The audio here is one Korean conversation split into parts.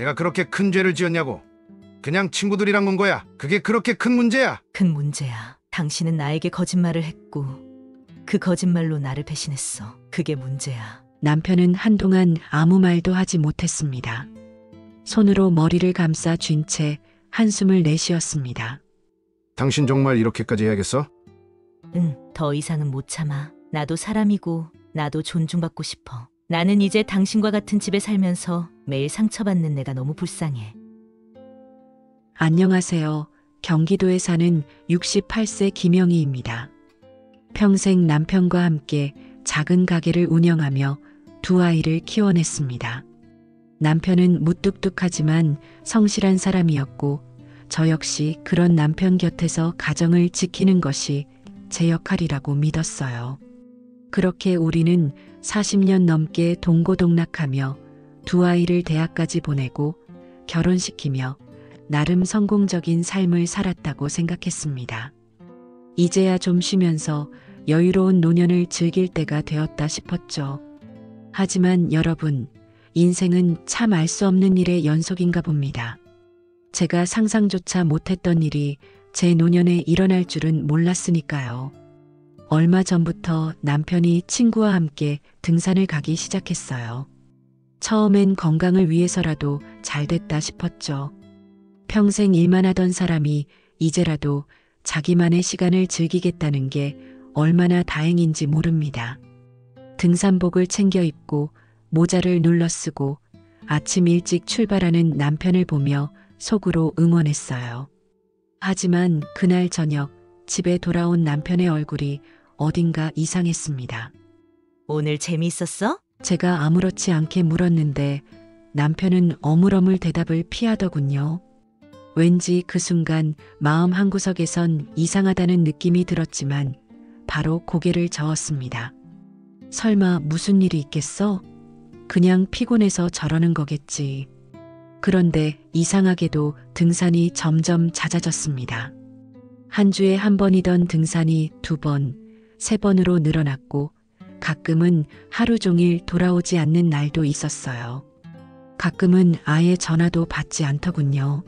내가 그렇게 큰 죄를 지었냐고. 그냥 친구들이랑 온 거야. 그게 그렇게 큰 문제야. 큰 문제야. 당신은 나에게 거짓말을 했고 그 거짓말로 나를 배신했어. 그게 문제야. 남편은 한동안 아무 말도 하지 못했습니다. 손으로 머리를 감싸 쥔 채 한숨을 내쉬었습니다. 당신 정말 이렇게까지 해야겠어? 응, 더 이상은 못 참아. 나도 사람이고 나도 존중받고 싶어. 나는 이제 당신과 같은 집에 살면서 매일 상처받는 내가 너무 불쌍해. 안녕하세요. 경기도에 사는 68세 김영희입니다. 평생 남편과 함께 작은 가게를 운영하며 두 아이를 키워냈습니다. 남편은 무뚝뚝하지만 성실한 사람이었고 저 역시 그런 남편 곁에서 가정을 지키는 것이 제 역할이라고 믿었어요. 그렇게 우리는 40년 넘게 동고동락하며 두 아이를 대학까지 보내고 결혼시키며 나름 성공적인 삶을 살았다고 생각했습니다. 이제야 좀 쉬면서 여유로운 노년을 즐길 때가 되었다 싶었죠. 하지만 여러분, 인생은 참 알 수 없는 일의 연속인가 봅니다. 제가 상상조차 못했던 일이 제 노년에 일어날 줄은 몰랐으니까요. 얼마 전부터 남편이 친구와 함께 등산을 가기 시작했어요. 처음엔 건강을 위해서라도 잘 됐다 싶었죠. 평생 일만 하던 사람이 이제라도 자기만의 시간을 즐기겠다는 게 얼마나 다행인지 모릅니다. 등산복을 챙겨 입고 모자를 눌러 쓰고 아침 일찍 출발하는 남편을 보며 속으로 응원했어요. 하지만 그날 저녁 집에 돌아온 남편의 얼굴이 어딘가 이상했습니다. 오늘 재미있었어? 제가 아무렇지 않게 물었는데 남편은 어물어물 대답을 피하더군요. 왠지 그 순간 마음 한구석에선 이상하다는 느낌이 들었지만 바로 고개를 저었습니다. 설마 무슨 일이 있겠어? 그냥 피곤해서 저러는 거겠지. 그런데 이상하게도 등산이 점점 잦아졌습니다. 한 주에 한 번이던 등산이 2번, 3번으로 늘어났고 가끔은 하루 종일 돌아오지 않는 날도 있었어요. 가끔은 아예 전화도 받지 않더군요.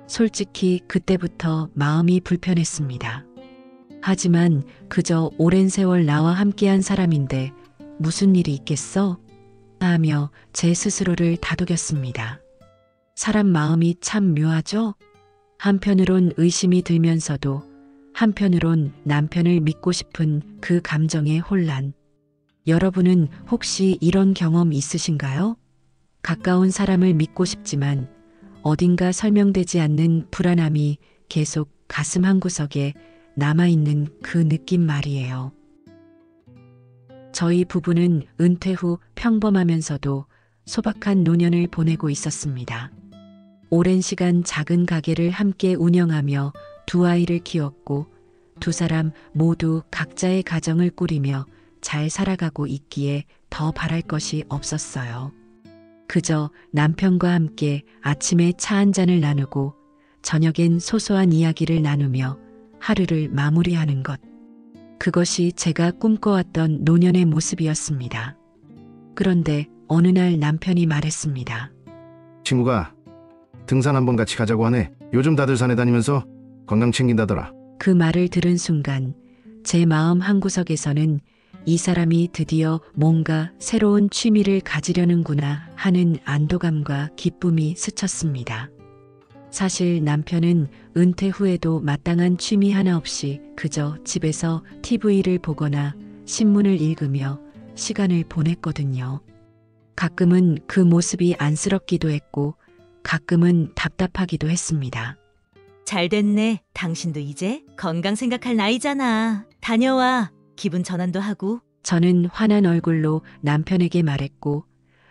솔직히 그때부터 마음이 불편했습니다. 하지만 그저 오랜 세월 나와 함께한 사람인데 무슨 일이 있겠어? 하며 제 스스로를 다독였습니다. 사람 마음이 참 묘하죠? 한편으론 의심이 들면서도 한편으론 남편을 믿고 싶은 그 감정의 혼란. 여러분은 혹시 이런 경험 있으신가요? 가까운 사람을 믿고 싶지만 어딘가 설명되지 않는 불안함이 계속 가슴 한구석에 남아있는 그 느낌 말이에요. 저희 부부는 은퇴 후 평범하면서도 소박한 노년을 보내고 있었습니다. 오랜 시간 작은 가게를 함께 운영하며 두 아이를 키웠고 두 사람 모두 각자의 가정을 꾸리며 잘 살아가고 있기에 더 바랄 것이 없었어요. 그저 남편과 함께 아침에 차 한 잔을 나누고 저녁엔 소소한 이야기를 나누며 하루를 마무리하는 것. 그것이 제가 꿈꿔왔던 노년의 모습이었습니다. 그런데 어느 날 남편이 말했습니다. 친구가 등산 한번 같이 가자고 하네. 요즘 다들 산에 다니면서 건강 챙긴다더라. 그 말을 들은 순간 제 마음 한구석에서는 이 사람이 드디어 뭔가 새로운 취미를 가지려는구나 하는 안도감과 기쁨이 스쳤습니다. 사실 남편은 은퇴 후에도 마땅한 취미 하나 없이 그저 집에서 TV를 보거나 신문을 읽으며 시간을 보냈거든요. 가끔은 그 모습이 안쓰럽기도 했고 가끔은 답답하기도 했습니다. 잘 됐네. 당신도 이제 건강 생각할 나이잖아. 다녀와. 기분 전환도 하고. 저는 환한 얼굴로 남편에게 말했고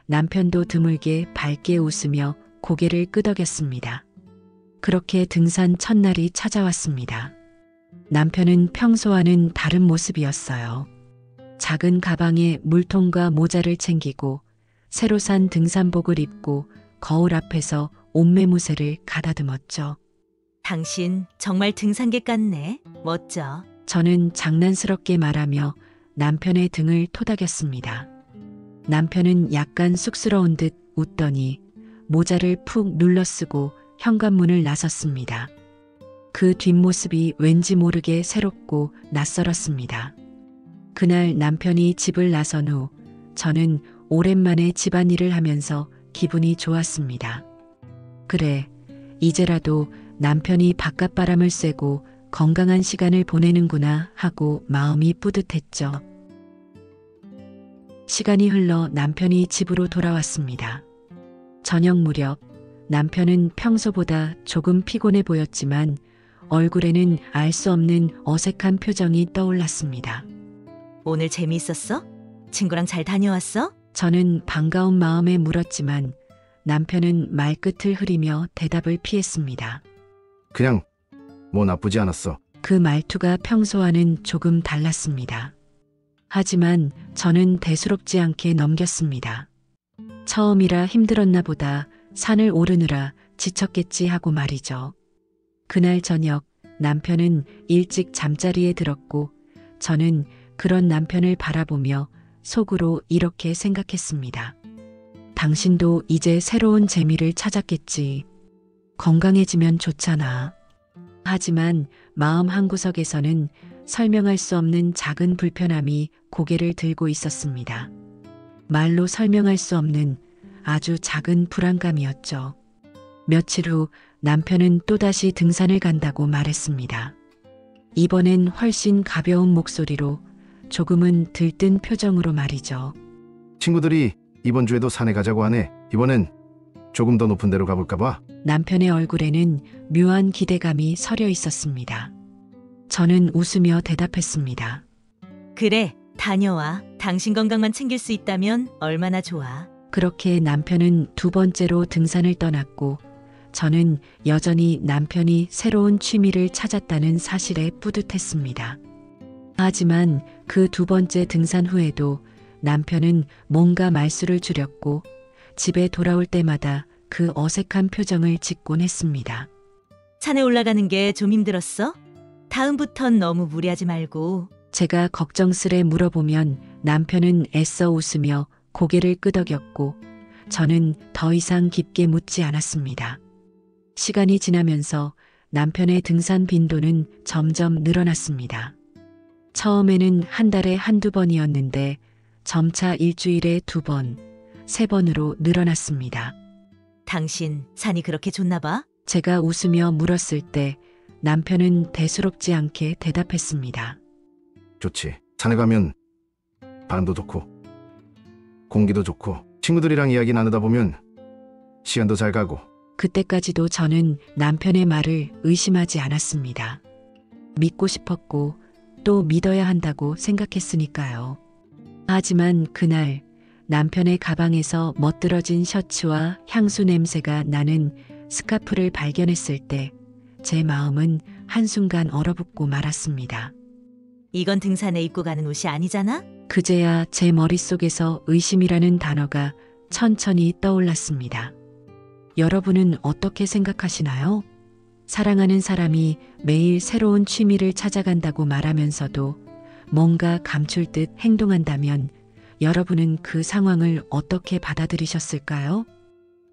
남편도 드물게 밝게 웃으며 고개를 끄덕였습니다. 그렇게 등산 첫날이 찾아왔습니다. 남편은 평소와는 다른 모습이었어요. 작은 가방에 물통과 모자를 챙기고 새로 산 등산복을 입고 거울 앞에서 옷매무새를 가다듬었죠. 당신 정말 등산객 같네. 멋져. 저는 장난스럽게 말하며 남편의 등을 토닥였습니다. 남편은 약간 쑥스러운 듯 웃더니 모자를 푹 눌러쓰고 현관문을 나섰습니다. 그 뒷모습이 왠지 모르게 새롭고 낯설었습니다. 그날 남편이 집을 나선 후 저는 오랜만에 집안일을 하면서 기분이 좋았습니다. 그래, 이제라도 남편이 바깥바람을 쐬고 건강한 시간을 보내는구나 하고 마음이 뿌듯했죠. 시간이 흘러 남편이 집으로 돌아왔습니다. 저녁 무렵 남편은 평소보다 조금 피곤해 보였지만 얼굴에는 알 수 없는 어색한 표정이 떠올랐습니다. 오늘 재미있었어? 친구랑 잘 다녀왔어? 저는 반가운 마음에 물었지만 남편은 말끝을 흐리며 대답을 피했습니다. 그냥 뭐 나쁘지 않았어. 그 말투가 평소와는 조금 달랐습니다. 하지만 저는 대수롭지 않게 넘겼습니다. 처음이라 힘들었나 보다, 산을 오르느라 지쳤겠지 하고 말이죠. 그날 저녁 남편은 일찍 잠자리에 들었고 저는 그런 남편을 바라보며 속으로 이렇게 생각했습니다. 당신도 이제 새로운 재미를 찾았겠지. 건강해지면 좋잖아. 하지만 마음 한구석에서는 설명할 수 없는 작은 불편함이 고개를 들고 있었습니다. 말로 설명할 수 없는 아주 작은 불안감이었죠. 며칠 후 남편은 또다시 등산을 간다고 말했습니다. 이번엔 훨씬 가벼운 목소리로 조금은 들뜬 표정으로 말이죠. 친구들이 이번 주에도 산에 가자고 하네. 이번엔 조금 더 높은 데로 가볼까 봐. 남편의 얼굴에는 묘한 기대감이 서려 있었습니다. 저는 웃으며 대답했습니다. 그래, 다녀와. 당신 건강만 챙길 수 있다면 얼마나 좋아. 그렇게 남편은 두 번째로 등산을 떠났고 저는 여전히 남편이 새로운 취미를 찾았다는 사실에 뿌듯했습니다. 하지만 그 두 번째 등산 후에도 남편은 뭔가 말수를 줄였고 집에 돌아올 때마다 그 어색한 표정을 짓곤 했습니다. 산에 올라가는 게 좀 힘들었어? 다음부턴 너무 무리하지 말고. 제가 걱정스레 물어보면 남편은 애써 웃으며 고개를 끄덕였고 저는 더 이상 깊게 묻지 않았습니다. 시간이 지나면서 남편의 등산 빈도는 점점 늘어났습니다. 처음에는 한 달에 한두 번이었는데 점차 일주일에 2번, 3번으로 늘어났습니다. 당신 산이 그렇게 좋나 봐? 제가 웃으며 물었을 때 남편은 대수롭지 않게 대답했습니다. 좋지. 산에 가면 바람도 좋고 공기도 좋고 친구들이랑 이야기 나누다 보면 시간도 잘 가고. 그때까지도 저는 남편의 말을 의심하지 않았습니다. 믿고 싶었고 또 믿어야 한다고 생각했으니까요. 하지만 그날 남편의 가방에서 멋들어진 셔츠와 향수 냄새가 나는 스카프를 발견했을 때 제 마음은 한순간 얼어붙고 말았습니다. 이건 등산에 입고 가는 옷이 아니잖아? 그제야 제 머릿속에서 의심이라는 단어가 천천히 떠올랐습니다. 여러분은 어떻게 생각하시나요? 사랑하는 사람이 매일 새로운 취미를 찾아간다고 말하면서도 뭔가 감출 듯 행동한다면 여러분은 그 상황을 어떻게 받아들이셨을까요?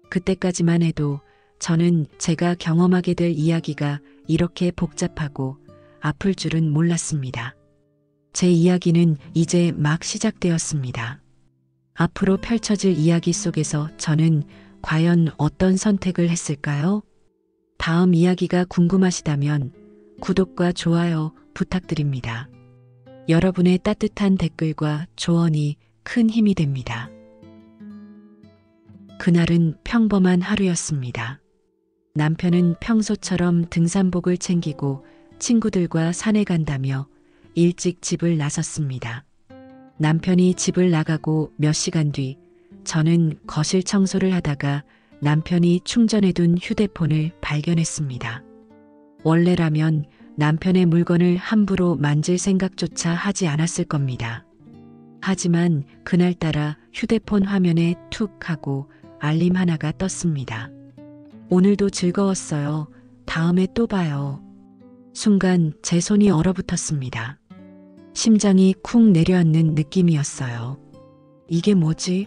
그때까지만 해도 저는 제가 경험하게 될 이야기가 이렇게 복잡하고 아플 줄은 몰랐습니다. 제 이야기는 이제 막 시작되었습니다. 앞으로 펼쳐질 이야기 속에서 저는 과연 어떤 선택을 했을까요? 다음 이야기가 궁금하시다면 구독과 좋아요 부탁드립니다. 여러분의 따뜻한 댓글과 조언이 큰 힘이 됩니다. 그날은 평범한 하루였습니다. 남편은 평소처럼 등산복을 챙기고 친구들과 산에 간다며 일찍 집을 나섰습니다. 남편이 집을 나가고 몇 시간 뒤 저는 거실 청소를 하다가 남편이 충전해둔 휴대폰을 발견했습니다. 원래라면 남편의 물건을 함부로 만질 생각조차 하지 않았을 겁니다. 하지만 그날따라 휴대폰 화면에 툭 하고 알림 하나가 떴습니다. 오늘도 즐거웠어요. 다음에 또 봐요. 순간 제 손이 얼어붙었습니다. 심장이 쿵 내려앉는 느낌이었어요. 이게 뭐지?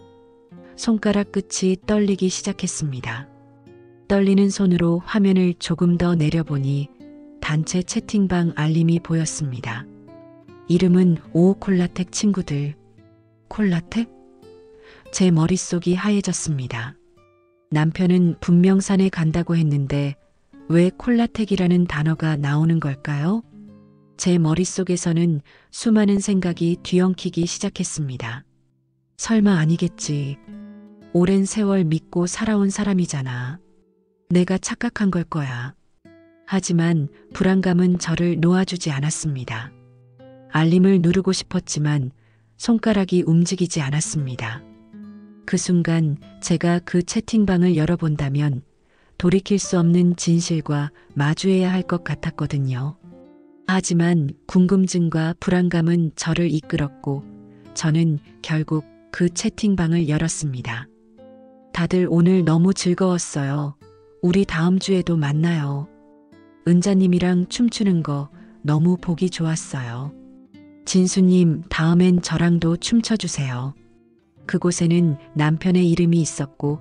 손가락 끝이 떨리기 시작했습니다. 떨리는 손으로 화면을 조금 더 내려보니 단체 채팅방 알림이 보였습니다. 이름은 오콜라텍 친구들. 콜라텍? 제 머릿속이 하얘졌습니다. 남편은 분명 산에 간다고 했는데 왜 콜라텍이라는 단어가 나오는 걸까요? 제 머릿속에서는 수많은 생각이 뒤엉키기 시작했습니다. 설마 아니겠지. 오랜 세월 믿고 살아온 사람이잖아. 내가 착각한 걸 거야. 하지만 불안감은 저를 놓아주지 않았습니다. 알림을 누르고 싶었지만 손가락이 움직이지 않았습니다. 그 순간 제가 그 채팅방을 열어본다면 돌이킬 수 없는 진실과 마주해야 할 것 같았거든요. 하지만 궁금증과 불안감은 저를 이끌었고 저는 결국 그 채팅방을 열었습니다. 다들 오늘 너무 즐거웠어요. 우리 다음 주에도 만나요. 은자님이랑 춤추는 거 너무 보기 좋았어요. 진수님, 다음엔 저랑도 춤춰주세요. 그곳에는 남편의 이름이 있었고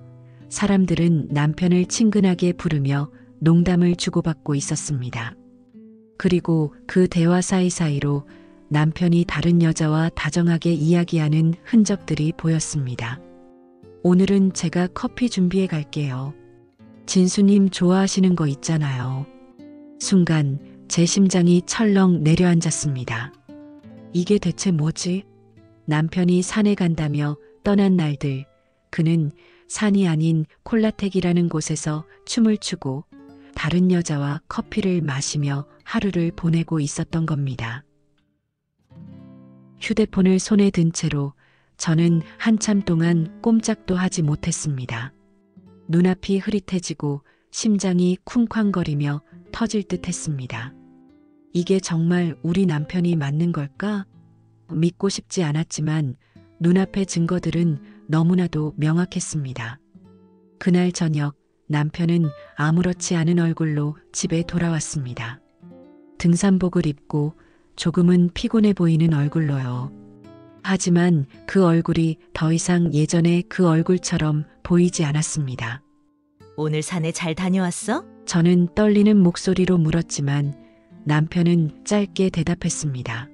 사람들은 남편을 친근하게 부르며 농담을 주고받고 있었습니다. 그리고 그 대화 사이사이로 남편이 다른 여자와 다정하게 이야기하는 흔적들이 보였습니다. 오늘은 제가 커피 준비해 갈게요. 진수님 좋아하시는 거 있잖아요. 순간 제 심장이 철렁 내려앉았습니다. 이게 대체 뭐지? 남편이 산에 간다며 떠난 날들, 그는 산이 아닌 콜라텍이라는 곳에서 춤을 추고 다른 여자와 커피를 마시며 하루를 보내고 있었던 겁니다. 휴대폰을 손에 든 채로 저는 한참 동안 꼼짝도 하지 못했습니다. 눈앞이 흐릿해지고 심장이 쿵쾅거리며 터질 듯 했습니다. 이게 정말 우리 남편이 맞는 걸까? 믿고 싶지 않았지만 눈앞의 증거들은 너무나도 명확했습니다. 그날 저녁 남편은 아무렇지 않은 얼굴로 집에 돌아왔습니다. 등산복을 입고 조금은 피곤해 보이는 얼굴로요. 하지만 그 얼굴이 더 이상 예전의 그 얼굴처럼 보이지 않았습니다. 오늘 산에 잘 다녀왔어? 저는 떨리는 목소리로 물었지만 남편은 짧게 대답했습니다.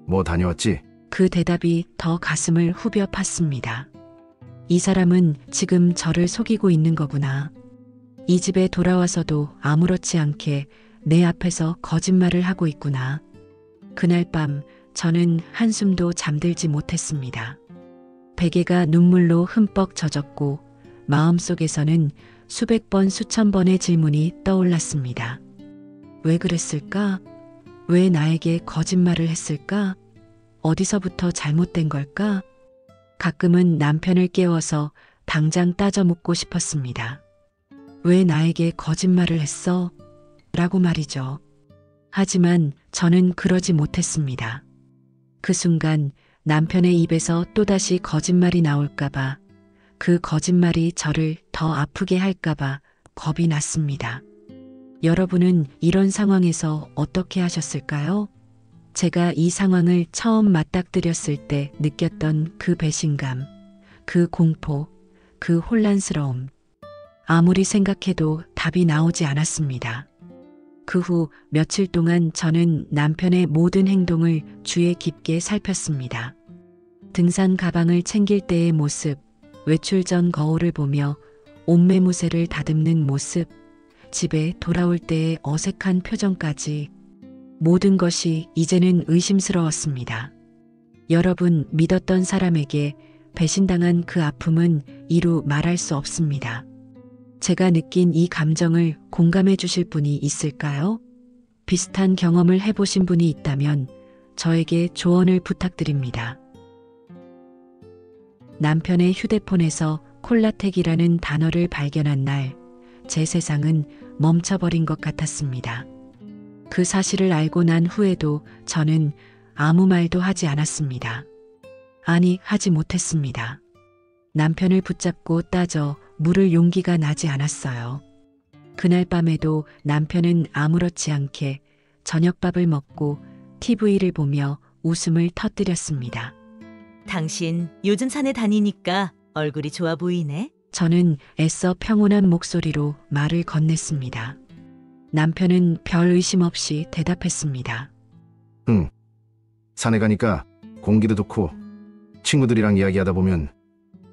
뭐 다녀왔지? 그 대답이 더 가슴을 후벼 팠습니다. 이 사람은 지금 저를 속이고 있는 거구나. 이 집에 돌아와서도 아무렇지 않게 내 앞에서 거짓말을 하고 있구나. 그날 밤 저는 한숨도 잠들지 못했습니다. 베개가 눈물로 흠뻑 젖었고 마음속에서는 수백 번 수천 번의 질문이 떠올랐습니다. 왜 그랬을까? 왜 나에게 거짓말을 했을까? 어디서부터 잘못된 걸까? 가끔은 남편을 깨워서 당장 따져 묻고 싶었습니다. 왜 나에게 거짓말을 했어? 라고 말이죠. 하지만 저는 그러지 못했습니다. 그 순간 남편의 입에서 또다시 거짓말이 나올까봐, 그 거짓말이 저를 더 아프게 할까봐 겁이 났습니다. 여러분은 이런 상황에서 어떻게 하셨을까요? 제가 이 상황을 처음 맞닥뜨렸을 때 느꼈던 그 배신감, 그 공포, 그 혼란스러움. 아무리 생각해도 답이 나오지 않았습니다. 그 후 며칠 동안 저는 남편의 모든 행동을 주의 깊게 살폈습니다. 등산 가방을 챙길 때의 모습, 외출 전 거울을 보며 옷매무새를 다듬는 모습, 집에 돌아올 때의 어색한 표정까지 모든 것이 이제는 의심스러웠습니다. 여러분, 믿었던 사람에게 배신당한 그 아픔은 이루 말할 수 없습니다. 제가 느낀 이 감정을 공감해 주실 분이 있을까요? 비슷한 경험을 해보신 분이 있다면 저에게 조언을 부탁드립니다. 남편의 휴대폰에서 콜라텍이라는 단어를 발견한 날, 제 세상은 멈춰버린 것 같았습니다. 그 사실을 알고 난 후에도 저는 아무 말도 하지 않았습니다. 아니, 하지 못했습니다. 남편을 붙잡고 따져 물을 용기가 나지 않았어요. 그날 밤에도 남편은 아무렇지 않게 저녁밥을 먹고 TV를 보며 웃음을 터뜨렸습니다. 당신 요즘 산에 다니니까 얼굴이 좋아 보이네. 저는 애써 평온한 목소리로 말을 건넸습니다. 남편은 별 의심 없이 대답했습니다. 응. 산에 가니까 공기도 좋고 친구들이랑 이야기하다 보면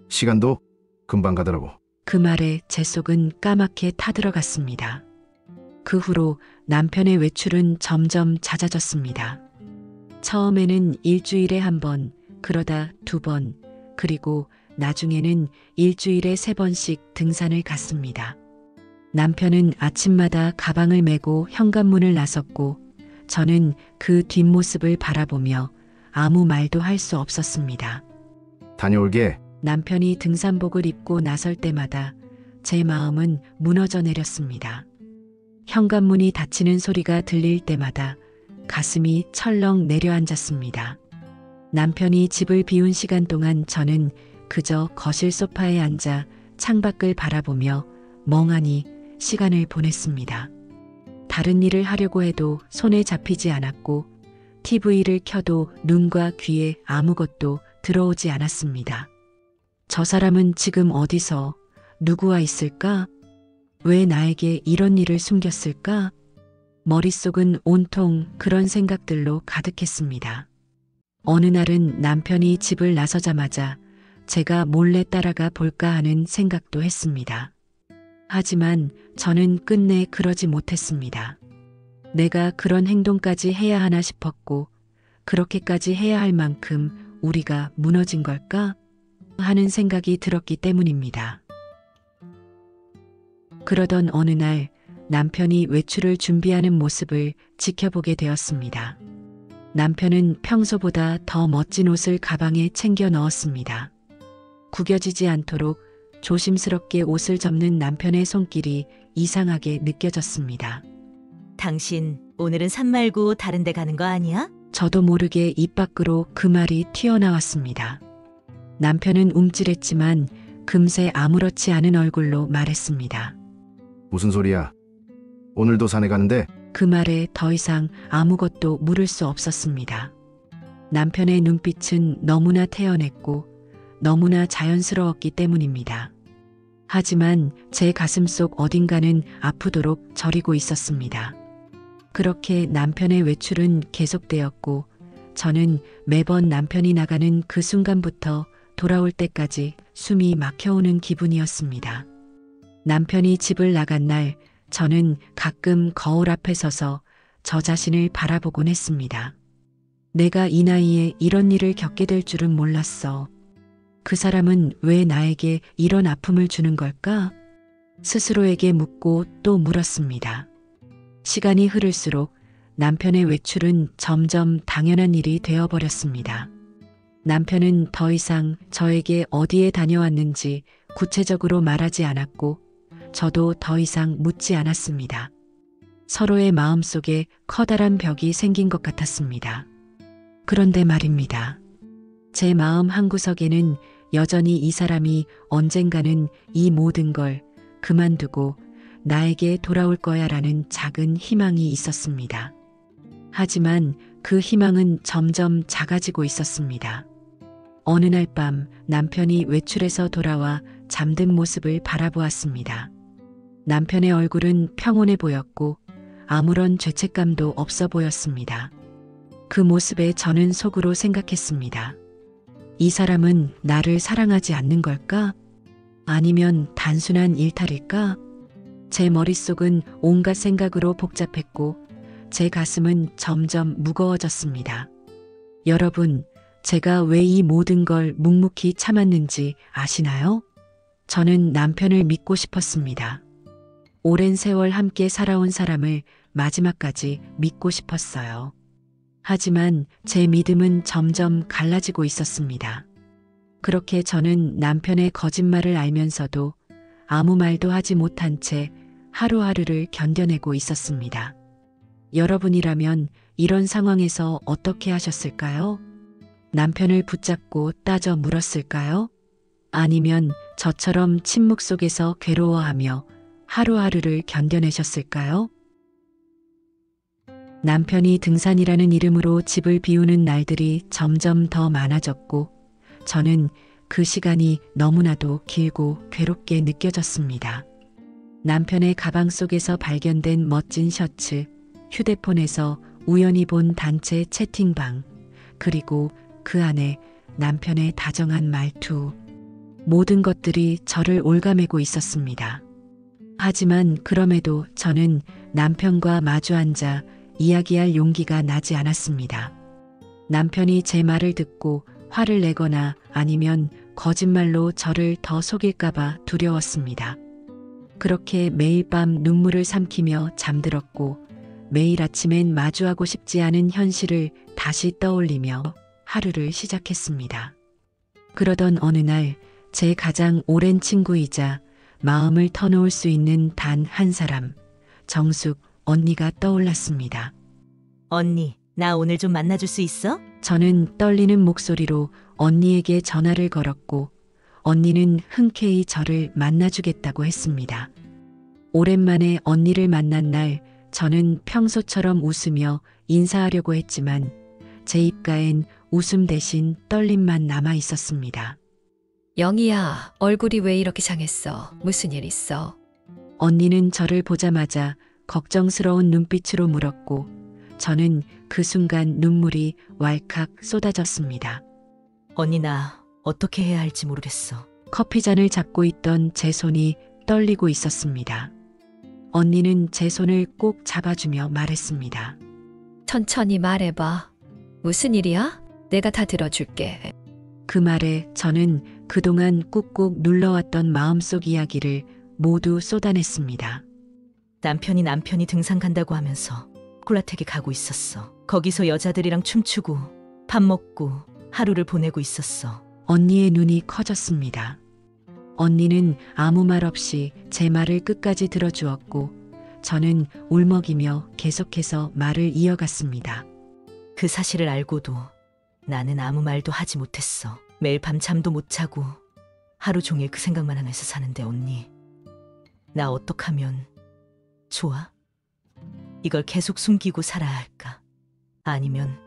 시간도 금방 가더라고. 그 말에 제 속은 까맣게 타들어갔습니다. 그 후로 남편의 외출은 점점 잦아졌습니다. 처음에는 일주일에 한 번, 그러다 2번, 그리고 나중에는 일주일에 3번씩 등산을 갔습니다. 남편은 아침마다 가방을 메고 현관문을 나섰고 저는 그 뒷모습을 바라보며 아무 말도 할 수 없었습니다. 다녀올게. 남편이 등산복을 입고 나설 때마다 제 마음은 무너져 내렸습니다. 현관문이 닫히는 소리가 들릴 때마다 가슴이 철렁 내려앉았습니다. 남편이 집을 비운 시간 동안 저는 그저 거실 소파에 앉아 창밖을 바라보며 멍하니 시간을 보냈습니다. 다른 일을 하려고 해도 손에 잡히지 않았고 TV를 켜도 눈과 귀에 아무것도 들어오지 않았습니다. 저 사람은 지금 어디서 누구와 있을까? 왜 나에게 이런 일을 숨겼을까? 머릿속은 온통 그런 생각들로 가득했습니다. 어느 날은 남편이 집을 나서자마자 제가 몰래 따라가 볼까 하는 생각도 했습니다. 하지만 저는 끝내 그러지 못했습니다. 내가 그런 행동까지 해야 하나 싶었고, 그렇게까지 해야 할 만큼 우리가 무너진 걸까? 하는 생각이 들었기 때문입니다. 그러던 어느 날 남편이 외출을 준비하는 모습을 지켜보게 되었습니다. 남편은 평소보다 더 멋진 옷을 가방에 챙겨 넣었습니다. 구겨지지 않도록 조심스럽게 옷을 접는 남편의 손길이 이상하게 느껴졌습니다. 당신 오늘은 산 말고 다른 데 가는 거 아니야? 저도 모르게 입 밖으로 그 말이 튀어나왔습니다. 남편은 움찔했지만 금세 아무렇지 않은 얼굴로 말했습니다. 무슨 소리야? 오늘도 산에 가는데? 그 말에 더 이상 아무것도 물을 수 없었습니다. 남편의 눈빛은 너무나 태연했고 너무나 자연스러웠기 때문입니다. 하지만 제 가슴속 어딘가는 아프도록 저리고 있었습니다. 그렇게 남편의 외출은 계속되었고 저는 매번 남편이 나가는 그 순간부터 돌아올 때까지 숨이 막혀오는 기분이었습니다. 남편이 집을 나간 날 저는 가끔 거울 앞에 서서 저 자신을 바라보곤 했습니다. 내가 이 나이에 이런 일을 겪게 될 줄은 몰랐어. 그 사람은 왜 나에게 이런 아픔을 주는 걸까? 스스로에게 묻고 또 물었습니다. 시간이 흐를수록 남편의 외출은 점점 당연한 일이 되어버렸습니다. 남편은 더 이상 저에게 어디에 다녀왔는지 구체적으로 말하지 않았고 저도 더 이상 묻지 않았습니다. 서로의 마음속에 커다란 벽이 생긴 것 같았습니다. 그런데 말입니다. 제 마음 한구석에는 여전히 이 사람이 언젠가는 이 모든 걸 그만두고 나에게 돌아올 거야라는 작은 희망이 있었습니다. 하지만 그 희망은 점점 작아지고 있었습니다. 어느 날 밤 남편이 외출해서 돌아와 잠든 모습을 바라보았습니다. 남편의 얼굴은 평온해 보였고 아무런 죄책감도 없어 보였습니다. 그 모습에 저는 속으로 생각했습니다. 이 사람은 나를 사랑하지 않는 걸까? 아니면 단순한 일탈일까? 제 머릿속은 온갖 생각으로 복잡했고 제 가슴은 점점 무거워졌습니다. 여러분, 제가 왜 이 모든 걸 묵묵히 참았는지 아시나요? 저는 남편을 믿고 싶었습니다. 오랜 세월 함께 살아온 사람을 마지막까지 믿고 싶었어요. 하지만 제 믿음은 점점 갈라지고 있었습니다. 그렇게 저는 남편의 거짓말을 알면서도 아무 말도 하지 못한 채 하루하루를 견뎌내고 있었습니다. 여러분이라면 이런 상황에서 어떻게 하셨을까요? 남편을 붙잡고 따져 물었을까요? 아니면 저처럼 침묵 속에서 괴로워하며 하루하루를 견뎌내셨을까요? 남편이 등산이라는 이름으로 집을 비우는 날들이 점점 더 많아졌고 저는 그 시간이 너무나도 길고 괴롭게 느껴졌습니다. 남편의 가방 속에서 발견된 멋진 셔츠, 휴대폰에서 우연히 본 단체 채팅방, 그리고 그 안에 남편의 다정한 말투, 모든 것들이 저를 올가매고 있었습니다. 하지만 그럼에도 저는 남편과 마주 앉아 이야기할 용기가 나지 않았습니다. 남편이 제 말을 듣고 화를 내거나 아니면 거짓말로 저를 더 속일까봐 두려웠습니다. 그렇게 매일 밤 눈물을 삼키며 잠들었고 매일 아침엔 마주하고 싶지 않은 현실을 다시 떠올리며 하루를 시작했습니다. 그러던 어느 날 제 가장 오랜 친구이자 마음을 터놓을 수 있는 단 한 사람, 정숙 언니가 떠올랐습니다. 언니, 나 오늘 좀 만나줄 수 있어? 저는 떨리는 목소리로 언니에게 전화를 걸었고 언니는 흔쾌히 저를 만나주겠다고 했습니다. 오랜만에 언니를 만난 날 저는 평소처럼 웃으며 인사하려고 했지만 제 입가엔 웃음 대신 떨림만 남아 있었습니다. 영희야, 얼굴이 왜 이렇게 상했어? 무슨 일 있어? 언니는 저를 보자마자 걱정스러운 눈빛으로 물었고 저는 그 순간 눈물이 왈칵 쏟아졌습니다. 언니, 나 어떻게 해야 할지 모르겠어. 커피잔을 잡고 있던 제 손이 떨리고 있었습니다. 언니는 제 손을 꼭 잡아주며 말했습니다. 천천히 말해봐. 무슨 일이야? 내가 다 들어줄게. 그 말에 저는 그동안 꾹꾹 눌러왔던 마음속 이야기를 모두 쏟아냈습니다. 남편이 등산 간다고 하면서 콜라텍에 가고 있었어. 거기서 여자들이랑 춤추고 밥 먹고 하루를 보내고 있었어. 언니의 눈이 커졌습니다. 언니는 아무 말 없이 제 말을 끝까지 들어주었고 저는 울먹이며 계속해서 말을 이어갔습니다. 그 사실을 알고도 나는 아무 말도 하지 못했어. 매일 밤 잠도 못 자고 하루 종일 그 생각만 하면서 사는데 언니, 나 어떡하면 좋아? 이걸 계속 숨기고 살아야 할까? 아니면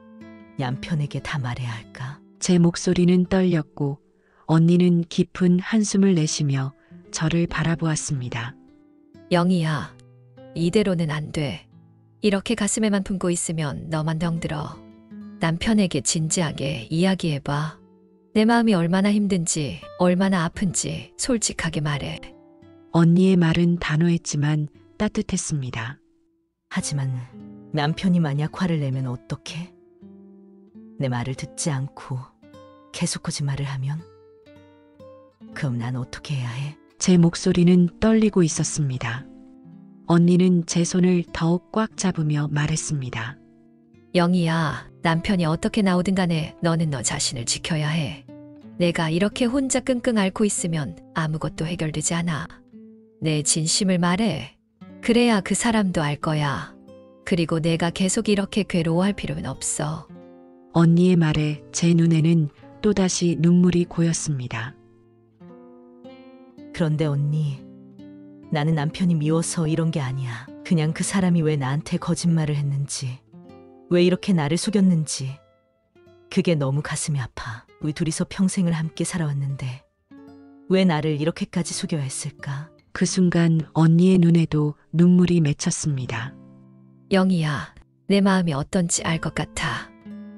남편에게 다 말해야 할까? 제 목소리는 떨렸고 언니는 깊은 한숨을 내쉬며 저를 바라보았습니다. 영희야, 이대로는 안 돼. 이렇게 가슴에만 품고 있으면 너만 병들어. 남편에게 진지하게 이야기해봐. 내 마음이 얼마나 힘든지, 얼마나 아픈지 솔직하게 말해. 언니의 말은 단호했지만 따뜻했습니다. 하지만 남편이 만약 화를 내면 어떡해? 내 말을 듣지 않고 계속 거짓말을 하면? 그럼 난 어떻게 해야 해? 제 목소리는 떨리고 있었습니다. 언니는 제 손을 더욱 꽉 잡으며 말했습니다. 영희야, 남편이 어떻게 나오든 간에 너는 너 자신을 지켜야 해. 내가 이렇게 혼자 끙끙 앓고 있으면 아무것도 해결되지 않아. 내 진심을 말해. 그래야 그 사람도 알 거야. 그리고 내가 계속 이렇게 괴로워할 필요는 없어. 언니의 말에 제 눈에는 또다시 눈물이 고였습니다. 그런데 언니, 나는 남편이 미워서 이런 게 아니야. 그냥 그 사람이 왜 나한테 거짓말을 했는지, 왜 이렇게 나를 속였는지, 그게 너무 가슴이 아파. 우리 둘이서 평생을 함께 살아왔는데 왜 나를 이렇게까지 속여야 했을까? 그 순간 언니의 눈에도 눈물이 맺혔습니다. 영희야, 내 마음이 어떤지 알 것 같아.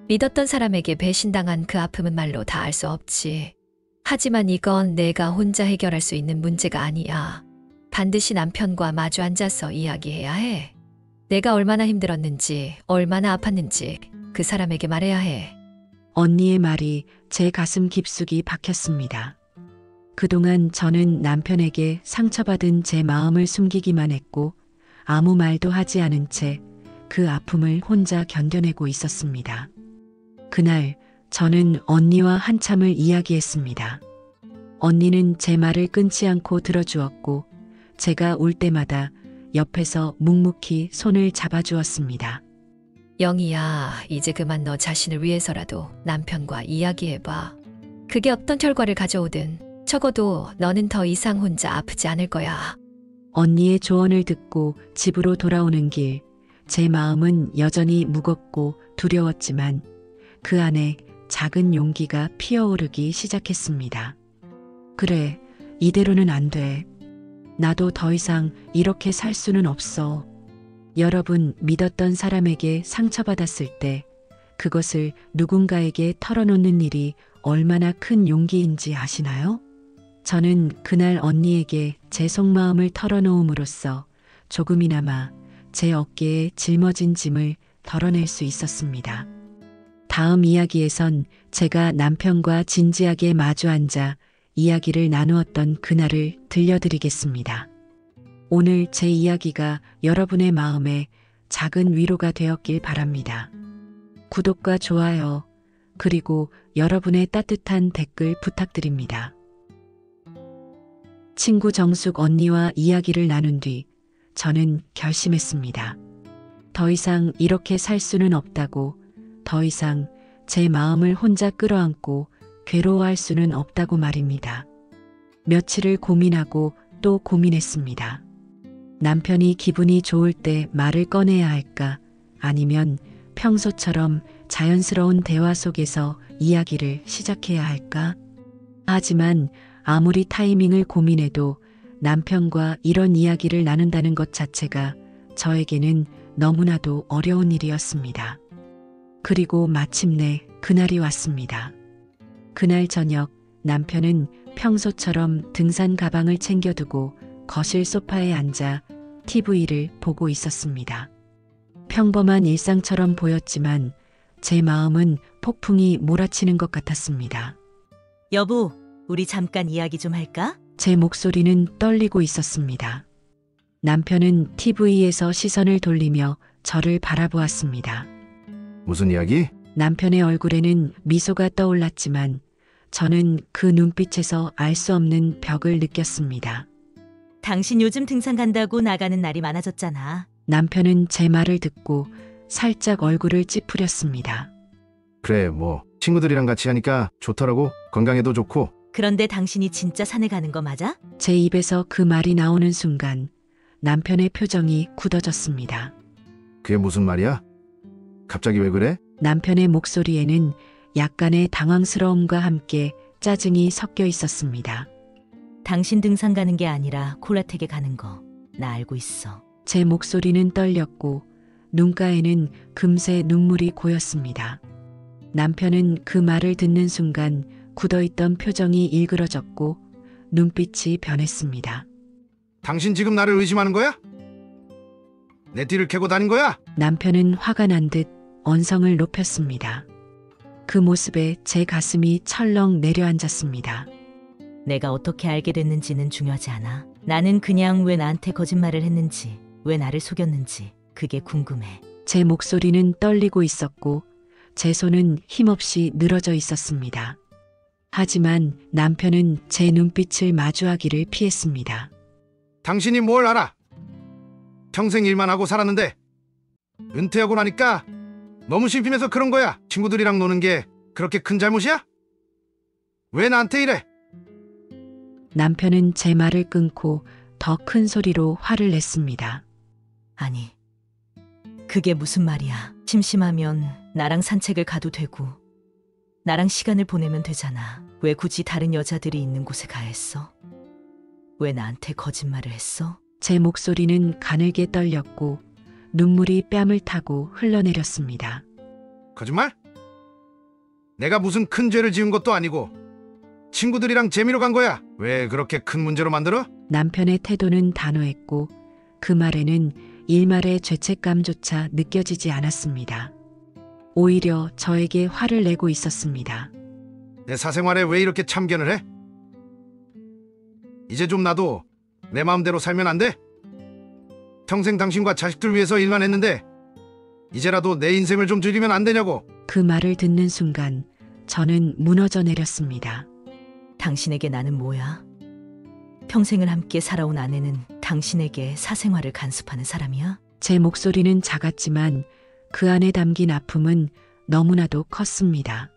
믿었던 사람에게 배신당한 그 아픔은 말로 다 알 수 없지. 하지만 이건 내가 혼자 해결할 수 있는 문제가 아니야. 반드시 남편과 마주 앉아서 이야기해야 해. 내가 얼마나 힘들었는지, 얼마나 아팠는지 그 사람에게 말해야 해. 언니의 말이 제 가슴 깊숙이 박혔습니다. 그동안 저는 남편에게 상처받은 제 마음을 숨기기만 했고 아무 말도 하지 않은 채 그 아픔을 혼자 견뎌내고 있었습니다. 그날 저는 언니와 한참을 이야기했습니다. 언니는 제 말을 끊지 않고 들어주었고 제가 울 때마다 옆에서 묵묵히 손을 잡아주었습니다. 영희야, 이제 그만 너 자신을 위해서라도 남편과 이야기해봐. 그게 어떤 결과를 가져오든 적어도 너는 더 이상 혼자 아프지 않을 거야. 언니의 조언을 듣고 집으로 돌아오는 길, 제 마음은 여전히 무겁고 두려웠지만 그 안에 작은 용기가 피어오르기 시작했습니다. 그래, 이대로는 안 돼. 나도 더 이상 이렇게 살 수는 없어. 여러분, 믿었던 사람에게 상처받았을 때 그것을 누군가에게 털어놓는 일이 얼마나 큰 용기인지 아시나요? 저는 그날 언니에게 제 속마음을 털어놓음으로써 조금이나마 제 어깨에 짊어진 짐을 덜어낼 수 있었습니다. 다음 이야기에선 제가 남편과 진지하게 마주 앉아 이야기를 나누었던 그날을 들려드리겠습니다. 오늘 제 이야기가 여러분의 마음에 작은 위로가 되었길 바랍니다. 구독과 좋아요, 그리고 여러분의 따뜻한 댓글 부탁드립니다. 친구 정숙 언니와 이야기를 나눈 뒤 저는 결심했습니다. 더 이상 이렇게 살 수는 없다고, 더 이상 제 마음을 혼자 끌어안고 괴로워할 수는 없다고 말입니다. 며칠을 고민하고 또 고민했습니다. 남편이 기분이 좋을 때 말을 꺼내야 할까, 아니면 평소처럼 자연스러운 대화 속에서 이야기를 시작해야 할까? 하지만 아무리 타이밍을 고민해도 남편과 이런 이야기를 나눈다는 것 자체가 저에게는 너무나도 어려운 일이었습니다. 그리고 마침내 그날이 왔습니다. 그날 저녁 남편은 평소처럼 등산 가방을 챙겨두고 거실 소파에 앉아 TV를 보고 있었습니다. 평범한 일상처럼 보였지만 제 마음은 폭풍이 몰아치는 것 같았습니다. 여보, 우리 잠깐 이야기 좀 할까? 제 목소리는 떨리고 있었습니다. 남편은 TV에서 시선을 돌리며 저를 바라보았습니다. 무슨 이야기? 남편의 얼굴에는 미소가 떠올랐지만 저는 그 눈빛에서 알 수 없는 벽을 느꼈습니다. 당신 요즘 등산 간다고 나가는 날이 많아졌잖아. 남편은 제 말을 듣고 살짝 얼굴을 찌푸렸습니다. 그래, 뭐 친구들이랑 같이 하니까 좋더라고. 건강에도 좋고. 그런데 당신이 진짜 산에 가는 거 맞아? 제 입에서 그 말이 나오는 순간 남편의 표정이 굳어졌습니다. 그게 무슨 말이야? 갑자기 왜 그래? 남편의 목소리에는 약간의 당황스러움과 함께 짜증이 섞여 있었습니다. 당신 등산 가는 게 아니라 콜라텍에 가는 거 나 알고 있어. 제 목소리는 떨렸고 눈가에는 금세 눈물이 고였습니다. 남편은 그 말을 듣는 순간 굳어있던 표정이 일그러졌고 눈빛이 변했습니다. 당신 지금 나를 의심하는 거야? 내 뒤를 캐고 다닌 거야? 남편은 화가 난 듯 언성을 높였습니다. 그 모습에 제 가슴이 철렁 내려앉았습니다. 내가 어떻게 알게 됐는지는 중요하지 않아. 나는 그냥 왜 나한테 거짓말을 했는지, 왜 나를 속였는지 그게 궁금해. 제 목소리는 떨리고 있었고 제 손은 힘없이 늘어져 있었습니다. 하지만 남편은 제 눈빛을 마주하기를 피했습니다. 당신이 뭘 알아? 평생 일만 하고 살았는데 은퇴하고 나니까 너무 심심해서 그런 거야. 친구들이랑 노는 게 그렇게 큰 잘못이야? 왜 나한테 이래? 남편은 제 말을 끊고 더 큰 소리로 화를 냈습니다. 아니, 그게 무슨 말이야. 심심하면 나랑 산책을 가도 되고 나랑 시간을 보내면 되잖아. 왜 굳이 다른 여자들이 있는 곳에 가야 했어? 왜 나한테 거짓말을 했어? 제 목소리는 가늘게 떨렸고 눈물이 뺨을 타고 흘러내렸습니다. 거짓말? 내가 무슨 큰 죄를 지은 것도 아니고 친구들이랑 재미로 간 거야. 왜 그렇게 큰 문제로 만들어? 남편의 태도는 단호했고 그 말에는 일말의 죄책감조차 느껴지지 않았습니다. 오히려 저에게 화를 내고 있었습니다. 내 사생활에 왜 이렇게 참견을 해? 이제 좀 나도 내 마음대로 살면 안 돼? 평생 당신과 자식들 위해서 일만 했는데 이제라도 내 인생을 좀 즐기면 안 되냐고. 그 말을 듣는 순간 저는 무너져 내렸습니다. 당신에게 나는 뭐야? 평생을 함께 살아온 아내는 당신에게 사생활을 간섭하는 사람이야? 제 목소리는 작았지만 그 안에 담긴 아픔은 너무나도 컸습니다.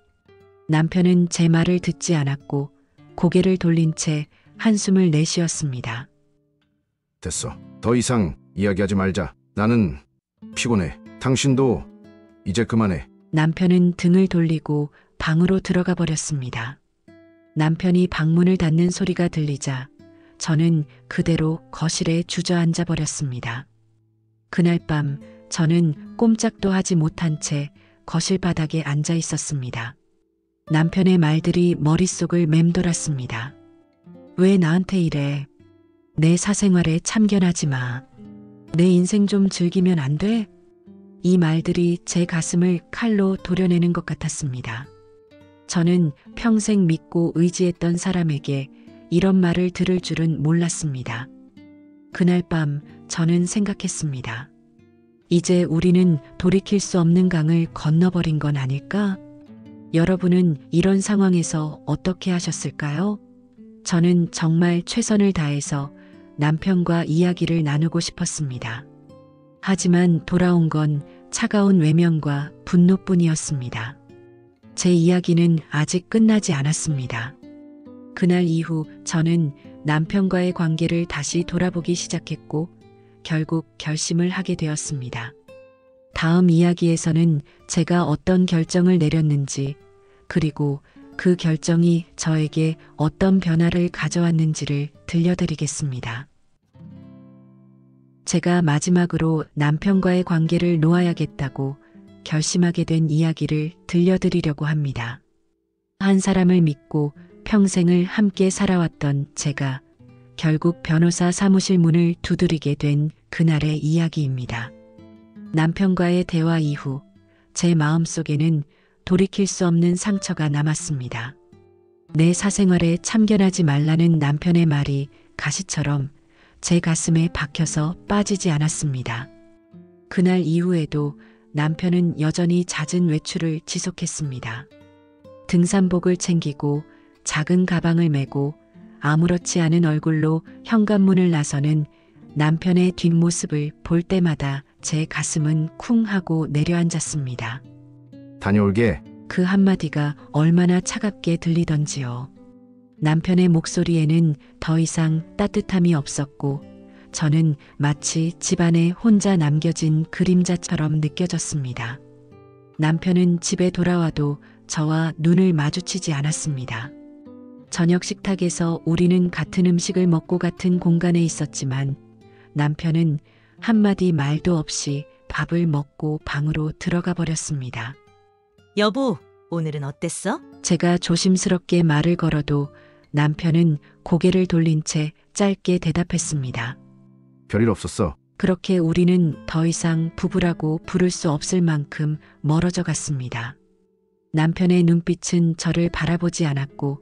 남편은 제 말을 듣지 않았고 고개를 돌린 채 한숨을 내쉬었습니다. 됐어. 더 이상 이야기하지 말자. 나는 피곤해. 당신도 이제 그만해. 남편은 등을 돌리고 방으로 들어가 버렸습니다. 남편이 방문을 닫는 소리가 들리자 저는 그대로 거실에 주저앉아 버렸습니다. 그날 밤 저는 꼼짝도 하지 못한 채 거실 바닥에 앉아 있었습니다. 남편의 말들이 머릿속을 맴돌았습니다. 왜 나한테 이래? 내 사생활에 참견하지 마. 내 인생 좀 즐기면 안 돼? 이 말들이 제 가슴을 칼로 도려내는 것 같았습니다. 저는 평생 믿고 의지했던 사람에게 이런 말을 들을 줄은 몰랐습니다. 그날 밤 저는 생각했습니다. 이제 우리는 돌이킬 수 없는 강을 건너버린 건 아닐까? 여러분은 이런 상황에서 어떻게 하셨을까요? 저는 정말 최선을 다해서 남편과 이야기를 나누고 싶었습니다. 하지만 돌아온 건 차가운 외면과 분노뿐이었습니다. 제 이야기는 아직 끝나지 않았습니다. 그날 이후 저는 남편과의 관계를 다시 돌아보기 시작했고 결국 결심을 하게 되었습니다. 다음 이야기에서는 제가 어떤 결정을 내렸는지 그리고 그 결정이 저에게 어떤 변화를 가져왔는지를 들려드리겠습니다. 제가 마지막으로 남편과의 관계를 놓아야겠다고 결심하게 된 이야기를 들려드리려고 합니다. 한 사람을 믿고 평생을 함께 살아왔던 제가 결국 변호사 사무실 문을 두드리게 된 그날의 이야기입니다. 남편과의 대화 이후 제 마음속에는 돌이킬 수 없는 상처가 남았습니다. 내 사생활에 참견하지 말라는 남편의 말이 가시처럼 제 가슴에 박혀서 빠지지 않았습니다. 그날 이후에도 남편은 여전히 잦은 외출을 지속했습니다. 등산복을 챙기고 작은 가방을 메고 아무렇지 않은 얼굴로 현관문을 나서는 남편의 뒷모습을 볼 때마다 제 가슴은 쿵 하고 내려앉았습니다. 다녀올게. 그 한마디가 얼마나 차갑게 들리던지요. 남편의 목소리에는 더 이상 따뜻함이 없었고 저는 마치 집안에 혼자 남겨진 그림자처럼 느껴졌습니다. 남편은 집에 돌아와도 저와 눈을 마주치지 않았습니다. 저녁 식탁에서 우리는 같은 음식을 먹고 같은 공간에 있었지만 남편은 한마디 말도 없이 밥을 먹고 방으로 들어가 버렸습니다. 여보, 오늘은 어땠어? 제가 조심스럽게 말을 걸어도 남편은 고개를 돌린 채 짧게 대답했습니다. 별일 없었어. 그렇게 우리는 더 이상 부부라고 부를 수 없을 만큼 멀어져 갔습니다. 남편의 눈빛은 저를 바라보지 않았고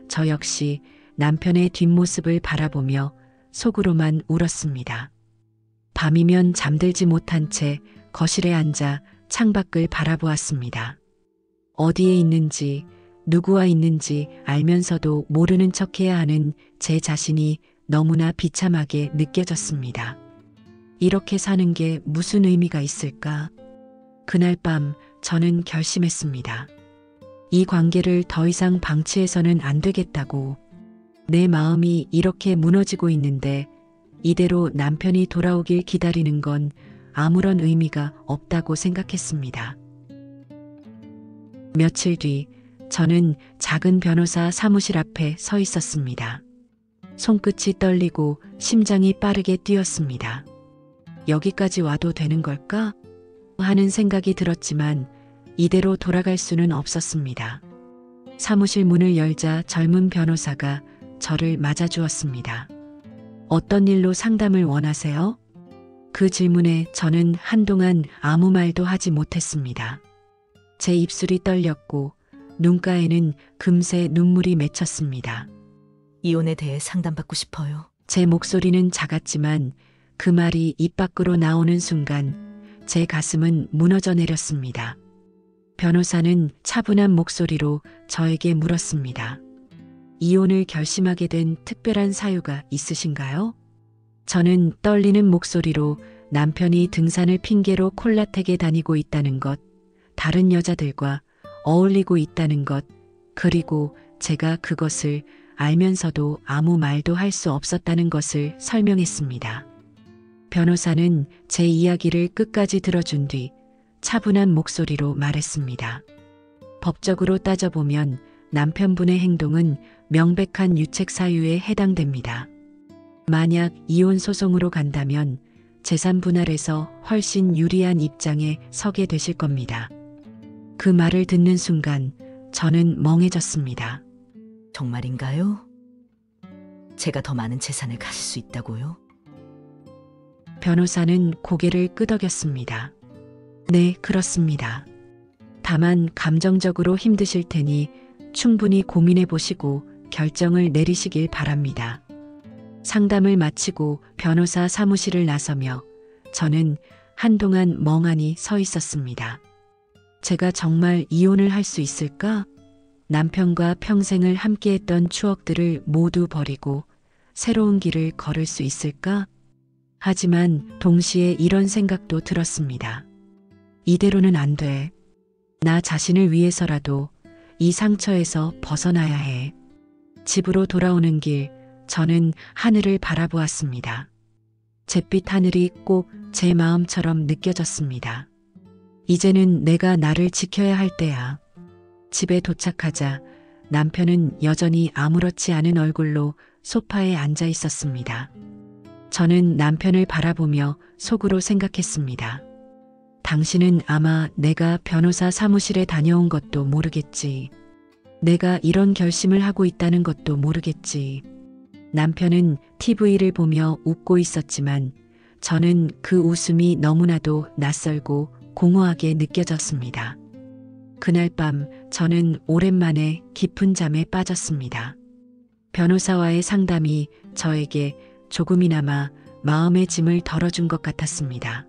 저 역시 남편의 뒷모습을 바라보며 속으로만 울었습니다. 밤이면 잠들지 못한 채 거실에 앉아 창밖을 바라보았습니다. 어디에 있는지 누구와 있는지 알면서도 모르는 척해야 하는 제 자신이 너무나 비참하게 느껴졌습니다. 이렇게 사는 게 무슨 의미가 있을까? 그날 밤 저는 결심했습니다. 이 관계를 더 이상 방치해서는 안 되겠다고. 내 마음이 이렇게 무너지고 있는데 이대로 남편이 돌아오길 기다리는 건 아무런 의미가 없다고 생각했습니다. 며칠 뒤 저는 작은 변호사 사무실 앞에 서 있었습니다. 손끝이 떨리고 심장이 빠르게 뛰었습니다. 여기까지 와도 되는 걸까? 하는 생각이 들었지만 이대로 돌아갈 수는 없었습니다. 사무실 문을 열자 젊은 변호사가 저를 맞아주었습니다. 어떤 일로 상담을 원하세요? 그 질문에 저는 한동안 아무 말도 하지 못했습니다. 제 입술이 떨렸고 눈가에는 금세 눈물이 맺혔습니다. 이혼에 대해 상담받고 싶어요. 제 목소리는 작았지만 그 말이 입 밖으로 나오는 순간 제 가슴은 무너져 내렸습니다. 변호사는 차분한 목소리로 저에게 물었습니다. 이혼을 결심하게 된 특별한 사유가 있으신가요? 저는 떨리는 목소리로 남편이 등산을 핑계로 콜라텍에 다니고 있다는 것, 다른 여자들과 어울리고 있다는 것, 그리고 제가 그것을 알면서도 아무 말도 할 수 없었다는 것을 설명했습니다. 변호사는 제 이야기를 끝까지 들어준 뒤 차분한 목소리로 말했습니다. 법적으로 따져보면 남편분의 행동은 명백한 유책 사유에 해당됩니다. 만약 이혼 소송으로 간다면 재산 분할에서 훨씬 유리한 입장에 서게 되실 겁니다. 그 말을 듣는 순간 저는 멍해졌습니다. 정말인가요? 제가 더 많은 재산을 가질 수 있다고요? 변호사는 고개를 끄덕였습니다. 네, 그렇습니다. 다만 감정적으로 힘드실 테니 충분히 고민해 보시고 결정을 내리시길 바랍니다. 상담을 마치고 변호사 사무실을 나서며 저는 한동안 멍하니 서 있었습니다. 제가 정말 이혼을 할 수 있을까? 남편과 평생을 함께했던 추억들을 모두 버리고 새로운 길을 걸을 수 있을까? 하지만 동시에 이런 생각도 들었습니다. 이대로는 안 돼. 나 자신을 위해서라도 이 상처에서 벗어나야 해. 집으로 돌아오는 길, 저는 하늘을 바라보았습니다. 잿빛 하늘이 꼭 제 마음처럼 느껴졌습니다. 이제는 내가 나를 지켜야 할 때야. 집에 도착하자 남편은 여전히 아무렇지 않은 얼굴로 소파에 앉아 있었습니다. 저는 남편을 바라보며 속으로 생각했습니다. 당신은 아마 내가 변호사 사무실에 다녀온 것도 모르겠지. 내가 이런 결심을 하고 있다는 것도 모르겠지. 남편은 TV를 보며 웃고 있었지만 저는 그 웃음이 너무나도 낯설고 공허하게 느껴졌습니다. 그날 밤 저는 오랜만에 깊은 잠에 빠졌습니다. 변호사와의 상담이 저에게 조금이나마 마음의 짐을 덜어준 것 같았습니다.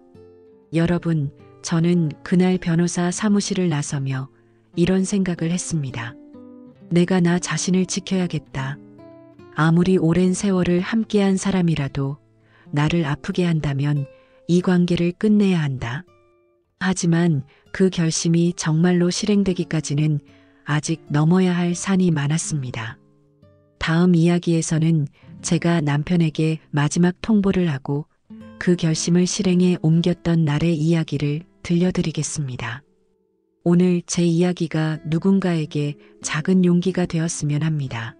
여러분, 저는 그날 변호사 사무실을 나서며 이런 생각을 했습니다. 내가 나 자신을 지켜야겠다. 아무리 오랜 세월을 함께한 사람이라도 나를 아프게 한다면 이 관계를 끝내야 한다. 하지만 그 결심이 정말로 실행되기까지는 아직 넘어야 할 산이 많았습니다. 다음 이야기에서는 제가 남편에게 마지막 통보를 하고 그 결심을 실행에 옮겼던 날의 이야기를 들려드리겠습니다. 오늘 제 이야기가 누군가에게 작은 용기가 되었으면 합니다.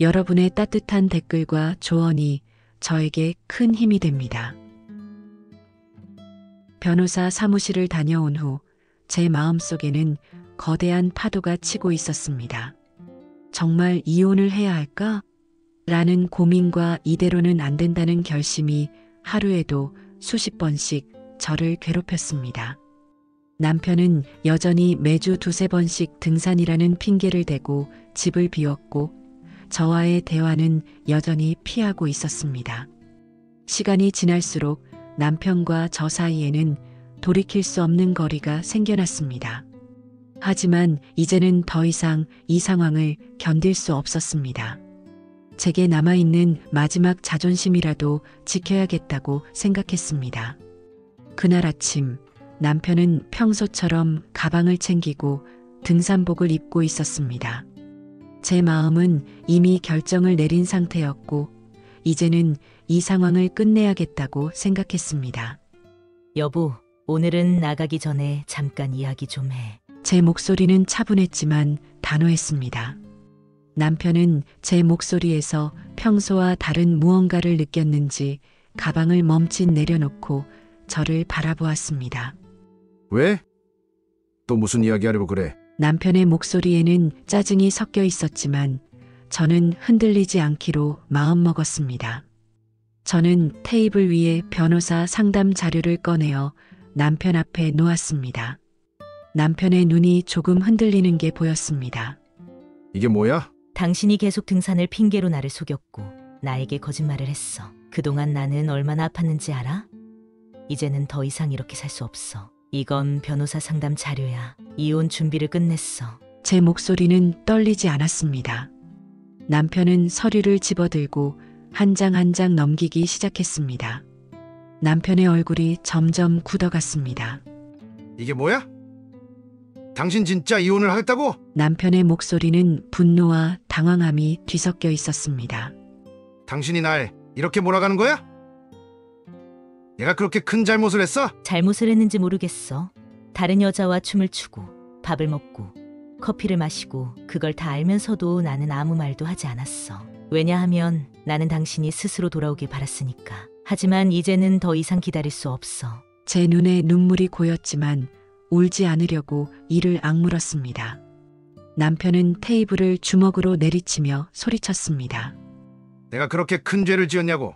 여러분의 따뜻한 댓글과 조언이 저에게 큰 힘이 됩니다. 변호사 사무실을 다녀온 후 제 마음속에는 거대한 파도가 치고 있었습니다. 정말 이혼을 해야 할까? 라는 고민과 이대로는 안 된다는 결심이 하루에도 수십 번씩 저를 괴롭혔습니다. 남편은 여전히 매주 두세 번씩 등산이라는 핑계를 대고 집을 비웠고 저와의 대화는 여전히 피하고 있었습니다. 시간이 지날수록 남편과 저 사이에는 돌이킬 수 없는 거리가 생겨났습니다. 하지만 이제는 더 이상 이 상황을 견딜 수 없었습니다. 제게 남아있는 마지막 자존심이라도 지켜야겠다고 생각했습니다. 그날 아침 남편은 평소처럼 가방을 챙기고 등산복을 입고 있었습니다. 제 마음은 이미 결정을 내린 상태였고 이제는 이 상황을 끝내야겠다고 생각했습니다. 여보, 오늘은 나가기 전에 잠깐 이야기 좀 해. 제 목소리는 차분했지만 단호했습니다. 남편은 제 목소리에서 평소와 다른 무언가를 느꼈는지 가방을 멈칫 내려놓고 저를 바라보았습니다. 왜? 또 무슨 이야기 하려고 그래? 남편의 목소리에는 짜증이 섞여 있었지만 저는 흔들리지 않기로 마음먹었습니다. 저는 테이블 위에 변호사 상담 자료를 꺼내어 남편 앞에 놓았습니다. 남편의 눈이 조금 흔들리는 게 보였습니다. 이게 뭐야? 당신이 계속 등산을 핑계로 나를 속였고 나에게 거짓말을 했어. 그동안 나는 얼마나 아팠는지 알아? 이제는 더 이상 이렇게 살 수 없어. 이건 변호사 상담 자료야. 이혼 준비를 끝냈어. 제 목소리는 떨리지 않았습니다. 남편은 서류를 집어들고 한 장 한 장 넘기기 시작했습니다. 남편의 얼굴이 점점 굳어갔습니다. 이게 뭐야? 당신 진짜 이혼을 하겠다고? 남편의 목소리는 분노와 당황함이 뒤섞여 있었습니다. 당신이 날 이렇게 몰아가는 거야? 내가 그렇게 큰 잘못을 했어? 잘못을 했는지 모르겠어. 다른 여자와 춤을 추고 밥을 먹고 커피를 마시고 그걸 다 알면서도 나는 아무 말도 하지 않았어. 왜냐하면 나는 당신이 스스로 돌아오길 바랐으니까. 하지만 이제는 더 이상 기다릴 수 없어. 제 눈에 눈물이 고였지만 울지 않으려고 이를 악물었습니다. 남편은 테이블을 주먹으로 내리치며 소리쳤습니다. 내가 그렇게 큰 죄를 지었냐고.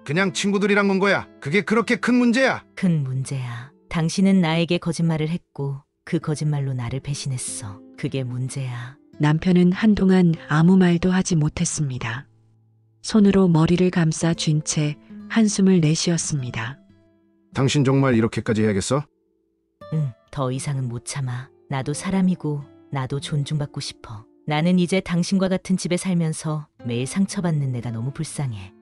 그냥 친구들이랑 논 거야. 그게 그렇게 큰 문제야. 큰 문제야. 당신은 나에게 거짓말을 했고 그 거짓말로 나를 배신했어. 그게 문제야. 남편은 한동안 아무 말도 하지 못했습니다. 손으로 머리를 감싸 쥔 채 한숨을 내쉬었습니다. 당신 정말 이렇게까지 해야겠어? 응, 더 이상은 못 참아. 나도 사람이고 나도 존중받고 싶어. 나는 이제 당신과 같은 집에 살면서 매일 상처받는 내가 너무 불쌍해.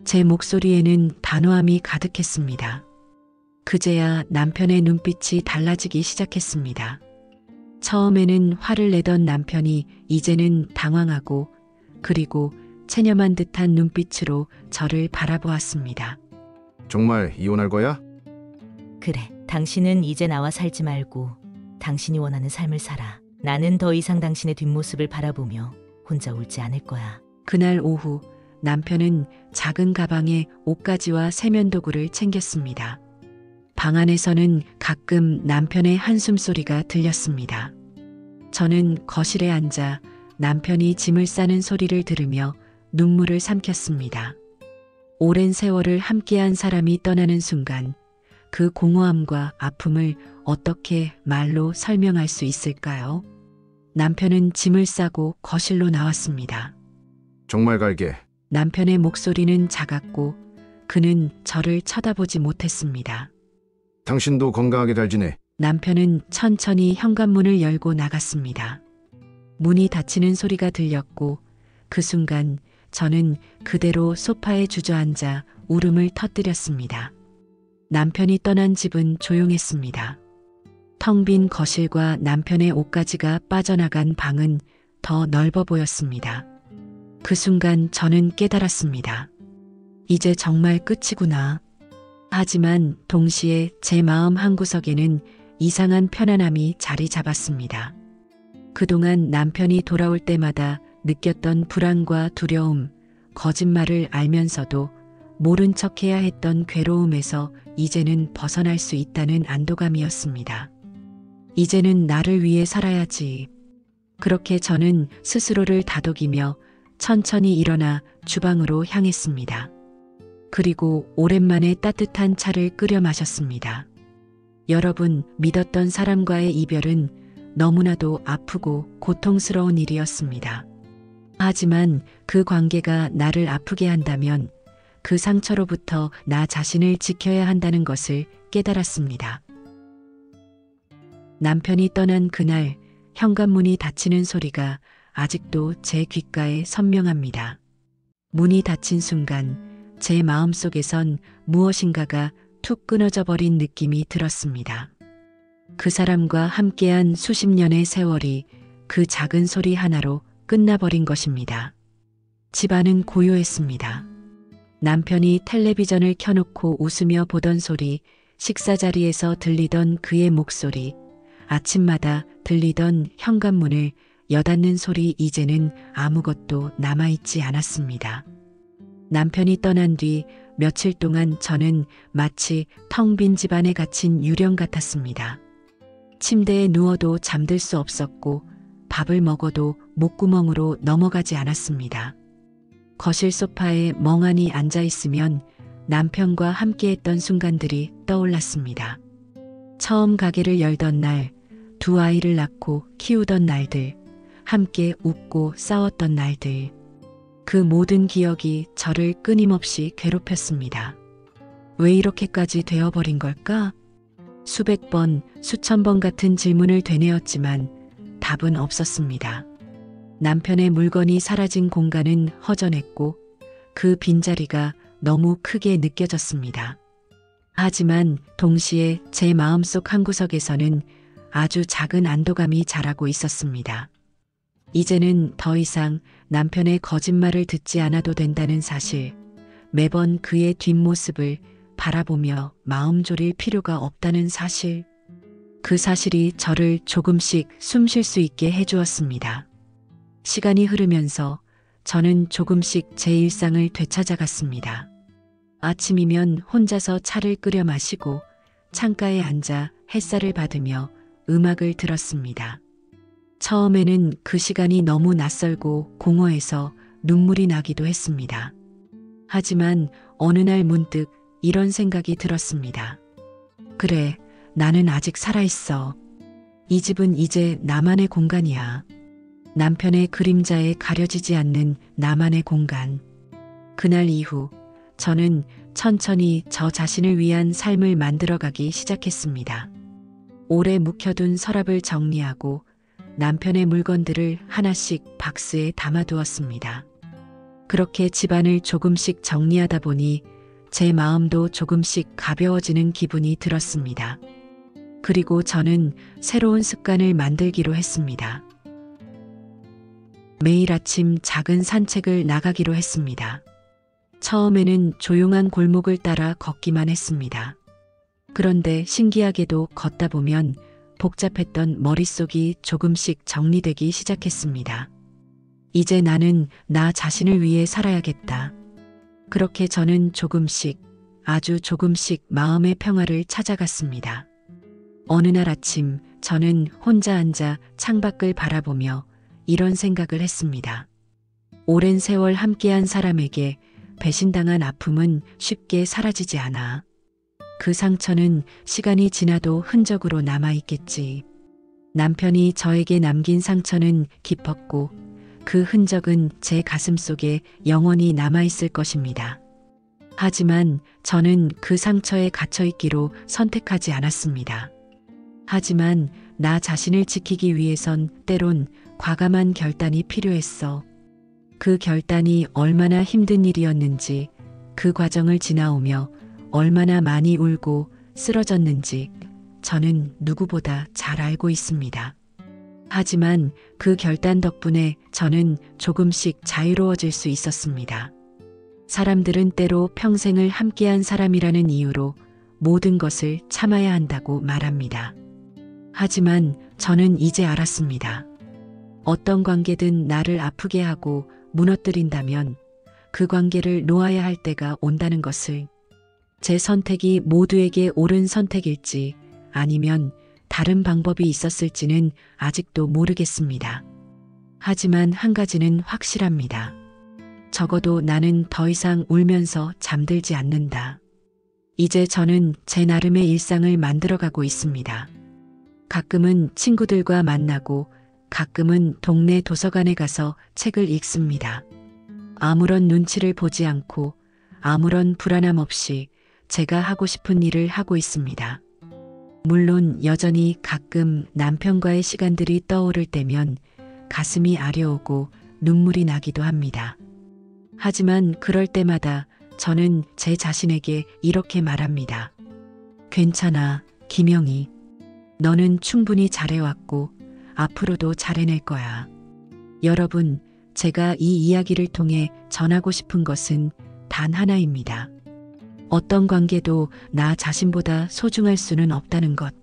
제 목소리에는 단호함이 가득했습니다. 그제야 남편의 눈빛이 달라지기 시작했습니다. 처음에는 화를 내던 남편이 이제는 당황하고 그리고 체념한 듯한 눈빛으로 저를 바라보았습니다. 정말 이혼할 거야? 그래, 당신은 이제 나와 살지 말고 당신이 원하는 삶을 살아. 나는 더 이상 당신의 뒷모습을 바라보며 혼자 울지 않을 거야. 그날 오후 남편은 작은 가방에 옷가지와 세면도구를 챙겼습니다. 방 안에서는 가끔 남편의 한숨소리가 들렸습니다. 저는 거실에 앉아 남편이 짐을 싸는 소리를 들으며 눈물을 삼켰습니다. 오랜 세월을 함께한 사람이 떠나는 순간 그 공허함과 아픔을 어떻게 말로 설명할 수 있을까요? 남편은 짐을 싸고 거실로 나왔습니다. 정말 갈게. 남편의 목소리는 작았고 그는 저를 쳐다보지 못했습니다. 당신도 건강하게 잘 지내. 남편은 천천히 현관문을 열고 나갔습니다. 문이 닫히는 소리가 들렸고 그 순간 저는 그대로 소파에 주저앉아 울음을 터뜨렸습니다. 남편이 떠난 집은 조용했습니다. 텅 빈 거실과 남편의 옷가지가 빠져나간 방은 더 넓어 보였습니다. 그 순간 저는 깨달았습니다. 이제 정말 끝이구나. 하지만 동시에 제 마음 한구석에는 이상한 편안함이 자리 잡았습니다. 그동안 남편이 돌아올 때마다 느꼈던 불안과 두려움, 거짓말을 알면서도 모른 척해야 했던 괴로움에서 이제는 벗어날 수 있다는 안도감이었습니다. 이제는 나를 위해 살아야지. 그렇게 저는 스스로를 다독이며 천천히 일어나 주방으로 향했습니다. 그리고 오랜만에 따뜻한 차를 끓여 마셨습니다. 여러분, 믿었던 사람과의 이별은 너무나도 아프고 고통스러운 일이었습니다. 하지만 그 관계가 나를 아프게 한다면 그 상처로부터 나 자신을 지켜야 한다는 것을 깨달았습니다. 남편이 떠난 그날 현관문이 닫히는 소리가 아직도 제 귓가에 선명합니다. 문이 닫힌 순간 제 마음속에선 무엇인가가 툭 끊어져 버린 느낌이 들었습니다. 그 사람과 함께한 수십 년의 세월이 그 작은 소리 하나로 끝나버린 것입니다. 집안은 고요했습니다. 남편이 텔레비전을 켜놓고 웃으며 보던 소리, 식사 자리에서 들리던 그의 목소리, 아침마다 들리던 현관문을 여닫는 소리, 이제는 아무것도 남아있지 않았습니다. 남편이 떠난 뒤 며칠 동안 저는 마치 텅 빈 집안에 갇힌 유령 같았습니다. 침대에 누워도 잠들 수 없었고 밥을 먹어도 목구멍으로 넘어가지 않았습니다. 거실 소파에 멍하니 앉아 있으면 남편과 함께했던 순간들이 떠올랐습니다. 처음 가게를 열던 날, 두 아이를 낳고 키우던 날들, 함께 웃고 싸웠던 날들. 그 모든 기억이 저를 끊임없이 괴롭혔습니다. 왜 이렇게까지 되어버린 걸까? 수백 번, 수천 번 같은 질문을 되뇌었지만 답은 없었습니다. 남편의 물건이 사라진 공간은 허전했고 그 빈자리가 너무 크게 느껴졌습니다. 하지만 동시에 제 마음속 한구석에서는 아주 작은 안도감이 자라고 있었습니다. 이제는 더 이상 남편의 거짓말을 듣지 않아도 된다는 사실, 매번 그의 뒷모습을 바라보며 마음 졸일 필요가 없다는 사실, 그 사실이 저를 조금씩 숨 쉴 수 있게 해주었습니다. 시간이 흐르면서 저는 조금씩 제 일상을 되찾아갔습니다. 아침이면 혼자서 차를 끓여 마시고 창가에 앉아 햇살을 받으며 음악을 들었습니다. 처음에는 그 시간이 너무 낯설고 공허해서 눈물이 나기도 했습니다. 하지만 어느 날 문득 이런 생각이 들었습니다. 그래, 나는 아직 살아있어. 이 집은 이제 나만의 공간이야. 남편의 그림자에 가려지지 않는 나만의 공간. 그날 이후 저는 천천히 저 자신을 위한 삶을 만들어가기 시작했습니다. 오래 묵혀둔 서랍을 정리하고 남편의 물건들을 하나씩 박스에 담아두었습니다. 그렇게 집안을 조금씩 정리하다 보니 제 마음도 조금씩 가벼워지는 기분이 들었습니다. 그리고 저는 새로운 습관을 만들기로 했습니다. 매일 아침 작은 산책을 나가기로 했습니다. 처음에는 조용한 골목을 따라 걷기만 했습니다. 그런데 신기하게도 걷다 보면 복잡했던 머릿속이 조금씩 정리되기 시작했습니다. 이제 나는 나 자신을 위해 살아야겠다. 그렇게 저는 조금씩, 아주 조금씩 마음의 평화를 찾아갔습니다. 어느 날 아침 저는 혼자 앉아 창밖을 바라보며 이런 생각을 했습니다. 오랜 세월 함께한 사람에게 배신당한 아픔은 쉽게 사라지지 않아. 그 상처는 시간이 지나도 흔적으로 남아있겠지. 남편이 저에게 남긴 상처는 깊었고 그 흔적은 제 가슴 속에 영원히 남아있을 것입니다. 하지만 저는 그 상처에 갇혀있기로 선택하지 않았습니다. 하지만 나 자신을 지키기 위해선 때론 과감한 결단이 필요했어. 그 결단이 얼마나 힘든 일이었는지, 그 과정을 지나오며 얼마나 많이 울고 쓰러졌는지 저는 누구보다 잘 알고 있습니다. 하지만 그 결단 덕분에 저는 조금씩 자유로워질 수 있었습니다. 사람들은 때로 평생을 함께한 사람이라는 이유로 모든 것을 참아야 한다고 말합니다. 하지만 저는 이제 알았습니다. 어떤 관계든 나를 아프게 하고 무너뜨린다면 그 관계를 놓아야 할 때가 온다는 것을, 제 선택이 모두에게 옳은 선택일지 아니면 다른 방법이 있었을지는 아직도 모르겠습니다. 하지만 한 가지는 확실합니다. 적어도 나는 더 이상 울면서 잠들지 않는다. 이제 저는 제 나름의 일상을 만들어가고 있습니다. 가끔은 친구들과 만나고 가끔은 동네 도서관에 가서 책을 읽습니다. 아무런 눈치를 보지 않고 아무런 불안함 없이 제가 하고 싶은 일을 하고 있습니다. 물론 여전히 가끔 남편과의 시간들이 떠오를 때면 가슴이 아려오고 눈물이 나기도 합니다. 하지만 그럴 때마다 저는 제 자신에게 이렇게 말합니다. 괜찮아, 김영희. 너는 충분히 잘해왔고 앞으로도 잘해낼 거야. 여러분, 제가 이 이야기를 통해 전하고 싶은 것은 단 하나입니다. 어떤 관계도 나 자신보다 소중할 수는 없다는 것.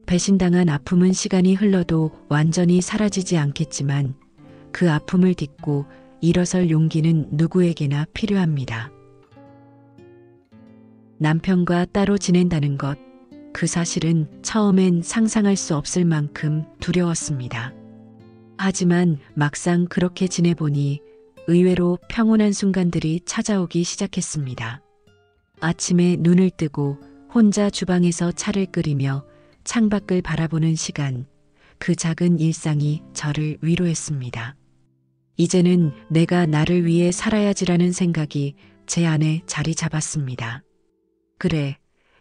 배신당한 아픔은 시간이 흘러도 완전히 사라지지 않겠지만 그 아픔을 딛고 일어설 용기는 누구에게나 필요합니다. 남편과 따로 지낸다는 것, 그 사실은 처음엔 상상할 수 없을 만큼 두려웠습니다. 하지만 막상 그렇게 지내보니 의외로 평온한 순간들이 찾아오기 시작했습니다. 아침에 눈을 뜨고 혼자 주방에서 차를 끓이며 창밖을 바라보는 시간, 그 작은 일상이 저를 위로했습니다. 이제는 내가 나를 위해 살아야지라는 생각이 제 안에 자리 잡았습니다. 그래,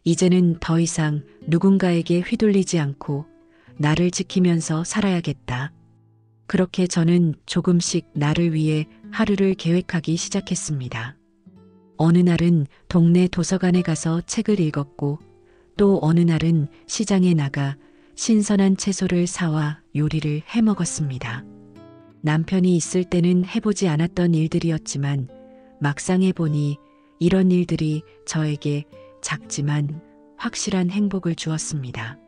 이제는 더 이상 누군가에게 휘둘리지 않고 나를 지키면서 살아야겠다. 그렇게 저는 조금씩 나를 위해 하루를 계획하기 시작했습니다. 어느 날은 동네 도서관에 가서 책을 읽었고 또 어느 날은 시장에 나가 신선한 채소를 사와 요리를 해 먹었습니다. 남편이 있을 때는 해보지 않았던 일들이었지만 막상 해보니 이런 일들이 저에게 작지만 확실한 행복을 주었습니다.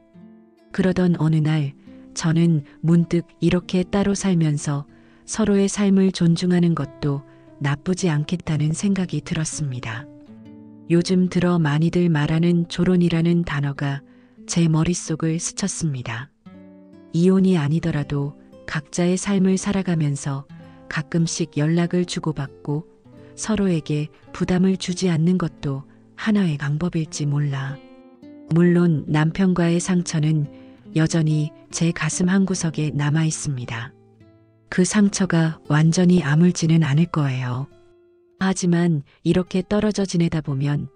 그러던 어느 날 저는 문득 이렇게 따로 살면서 서로의 삶을 존중하는 것도 나쁘지 않겠다는 생각이 들었습니다. 요즘 들어 많이들 말하는 조론이라는 단어가 제 머릿속을 스쳤습니다. 이혼이 아니더라도 각자의 삶을 살아가면서 가끔씩 연락을 주고받고 서로에게 부담을 주지 않는 것도 하나의 방법일지 몰라. 물론 남편과의 상처는 여전히 제 가슴 한구석에 남아 있습니다. 그 상처가 완전히 아물지는 않을 거예요. 하지만 이렇게 떨어져 지내다 보면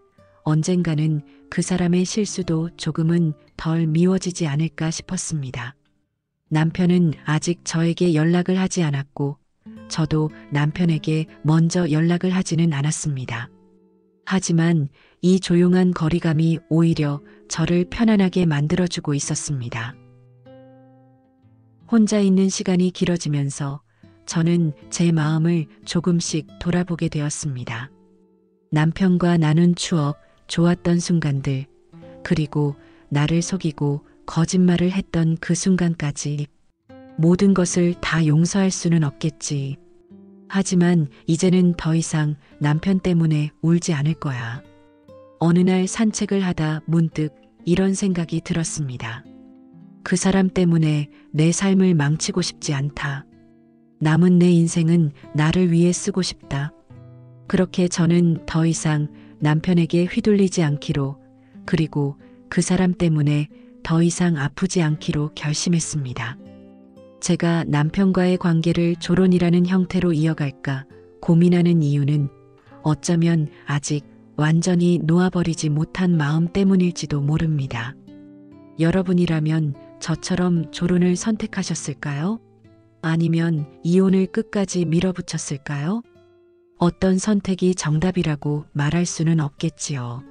언젠가는 그 사람의 실수도 조금은 덜 미워지지 않을까 싶었습니다. 남편은 아직 저에게 연락을 하지 않았고 저도 남편에게 먼저 연락을 하지는 않았습니다. 하지만 이 조용한 거리감이 오히려 저를 편안하게 만들어주고 있었습니다. 혼자 있는 시간이 길어지면서 저는 제 마음을 조금씩 돌아보게 되었습니다. 남편과 나눈 추억, 좋았던 순간들, 그리고 나를 속이고 거짓말을 했던 그 순간까지 모든 것을 다 용서할 수는 없겠지. 하지만 이제는 더 이상 남편 때문에 울지 않을 거야. 어느 날 산책을 하다 문득 이런 생각이 들었습니다. 그 사람 때문에 내 삶을 망치고 싶지 않다. 남은 내 인생은 나를 위해 쓰고 싶다. 그렇게 저는 더 이상 남편에게 휘둘리지 않기로, 그리고 그 사람 때문에 더 이상 아프지 않기로 결심했습니다. 제가 남편과의 관계를 조론이라는 형태로 이어갈까 고민하는 이유는 어쩌면 아직 완전히 놓아버리지 못한 마음 때문일지도 모릅니다. 여러분이라면 저처럼 조론을 선택하셨을까요? 아니면 이혼을 끝까지 밀어붙였을까요? 어떤 선택이 정답이라고 말할 수는 없겠지요.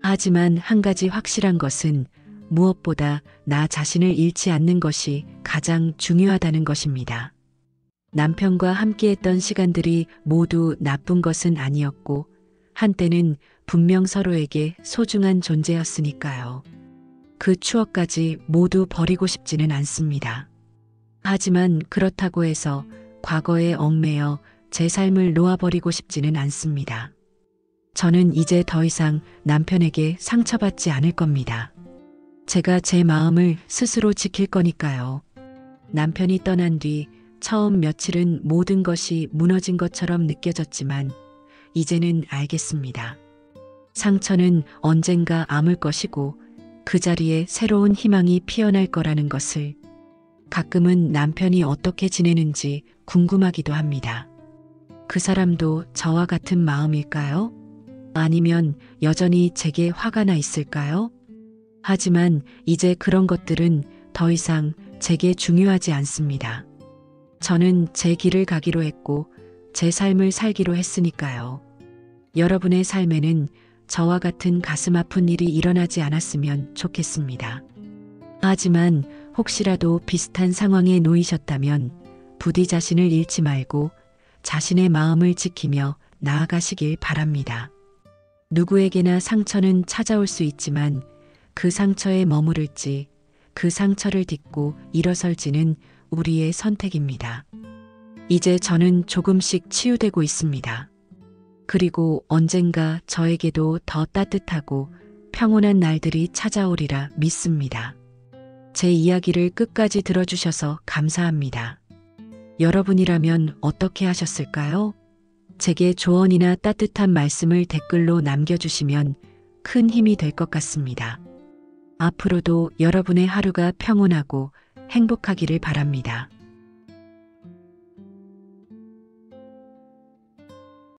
하지만 한 가지 확실한 것은 무엇보다 나 자신을 잃지 않는 것이 가장 중요하다는 것입니다. 남편과 함께했던 시간들이 모두 나쁜 것은 아니었고 한때는 분명 서로에게 소중한 존재였으니까요. 그 추억까지 모두 버리고 싶지는 않습니다. 하지만 그렇다고 해서 과거에 얽매여 제 삶을 놓아버리고 싶지는 않습니다. 저는 이제 더 이상 남편에게 상처받지 않을 겁니다. 제가 제 마음을 스스로 지킬 거니까요. 남편이 떠난 뒤 처음 며칠은 모든 것이 무너진 것처럼 느껴졌지만 이제는 알겠습니다. 상처는 언젠가 아물 것이고 그 자리에 새로운 희망이 피어날 거라는 것을. 가끔은 남편이 어떻게 지내는지 궁금하기도 합니다. 그 사람도 저와 같은 마음일까요? 아니면 여전히 제게 화가 나 있을까요? 하지만 이제 그런 것들은 더 이상 제게 중요하지 않습니다. 저는 제 길을 가기로 했고 제 삶을 살기로 했으니까요. 여러분의 삶에는 저와 같은 가슴 아픈 일이 일어나지 않았으면 좋겠습니다. 하지만 혹시라도 비슷한 상황에 놓이셨다면 부디 자신을 잃지 말고 자신의 마음을 지키며 나아가시길 바랍니다. 누구에게나 상처는 찾아올 수 있지만 그 상처에 머무를지 그 상처를 딛고 일어설지는 우리의 선택입니다. 이제 저는 조금씩 치유되고 있습니다. 그리고 언젠가 저에게도 더 따뜻하고 평온한 날들이 찾아오리라 믿습니다. 제 이야기를 끝까지 들어주셔서 감사합니다. 여러분이라면 어떻게 하셨을까요? 제게 조언이나 따뜻한 말씀을 댓글로 남겨주시면 큰 힘이 될 것 같습니다. 앞으로도 여러분의 하루가 평온하고 행복하기를 바랍니다.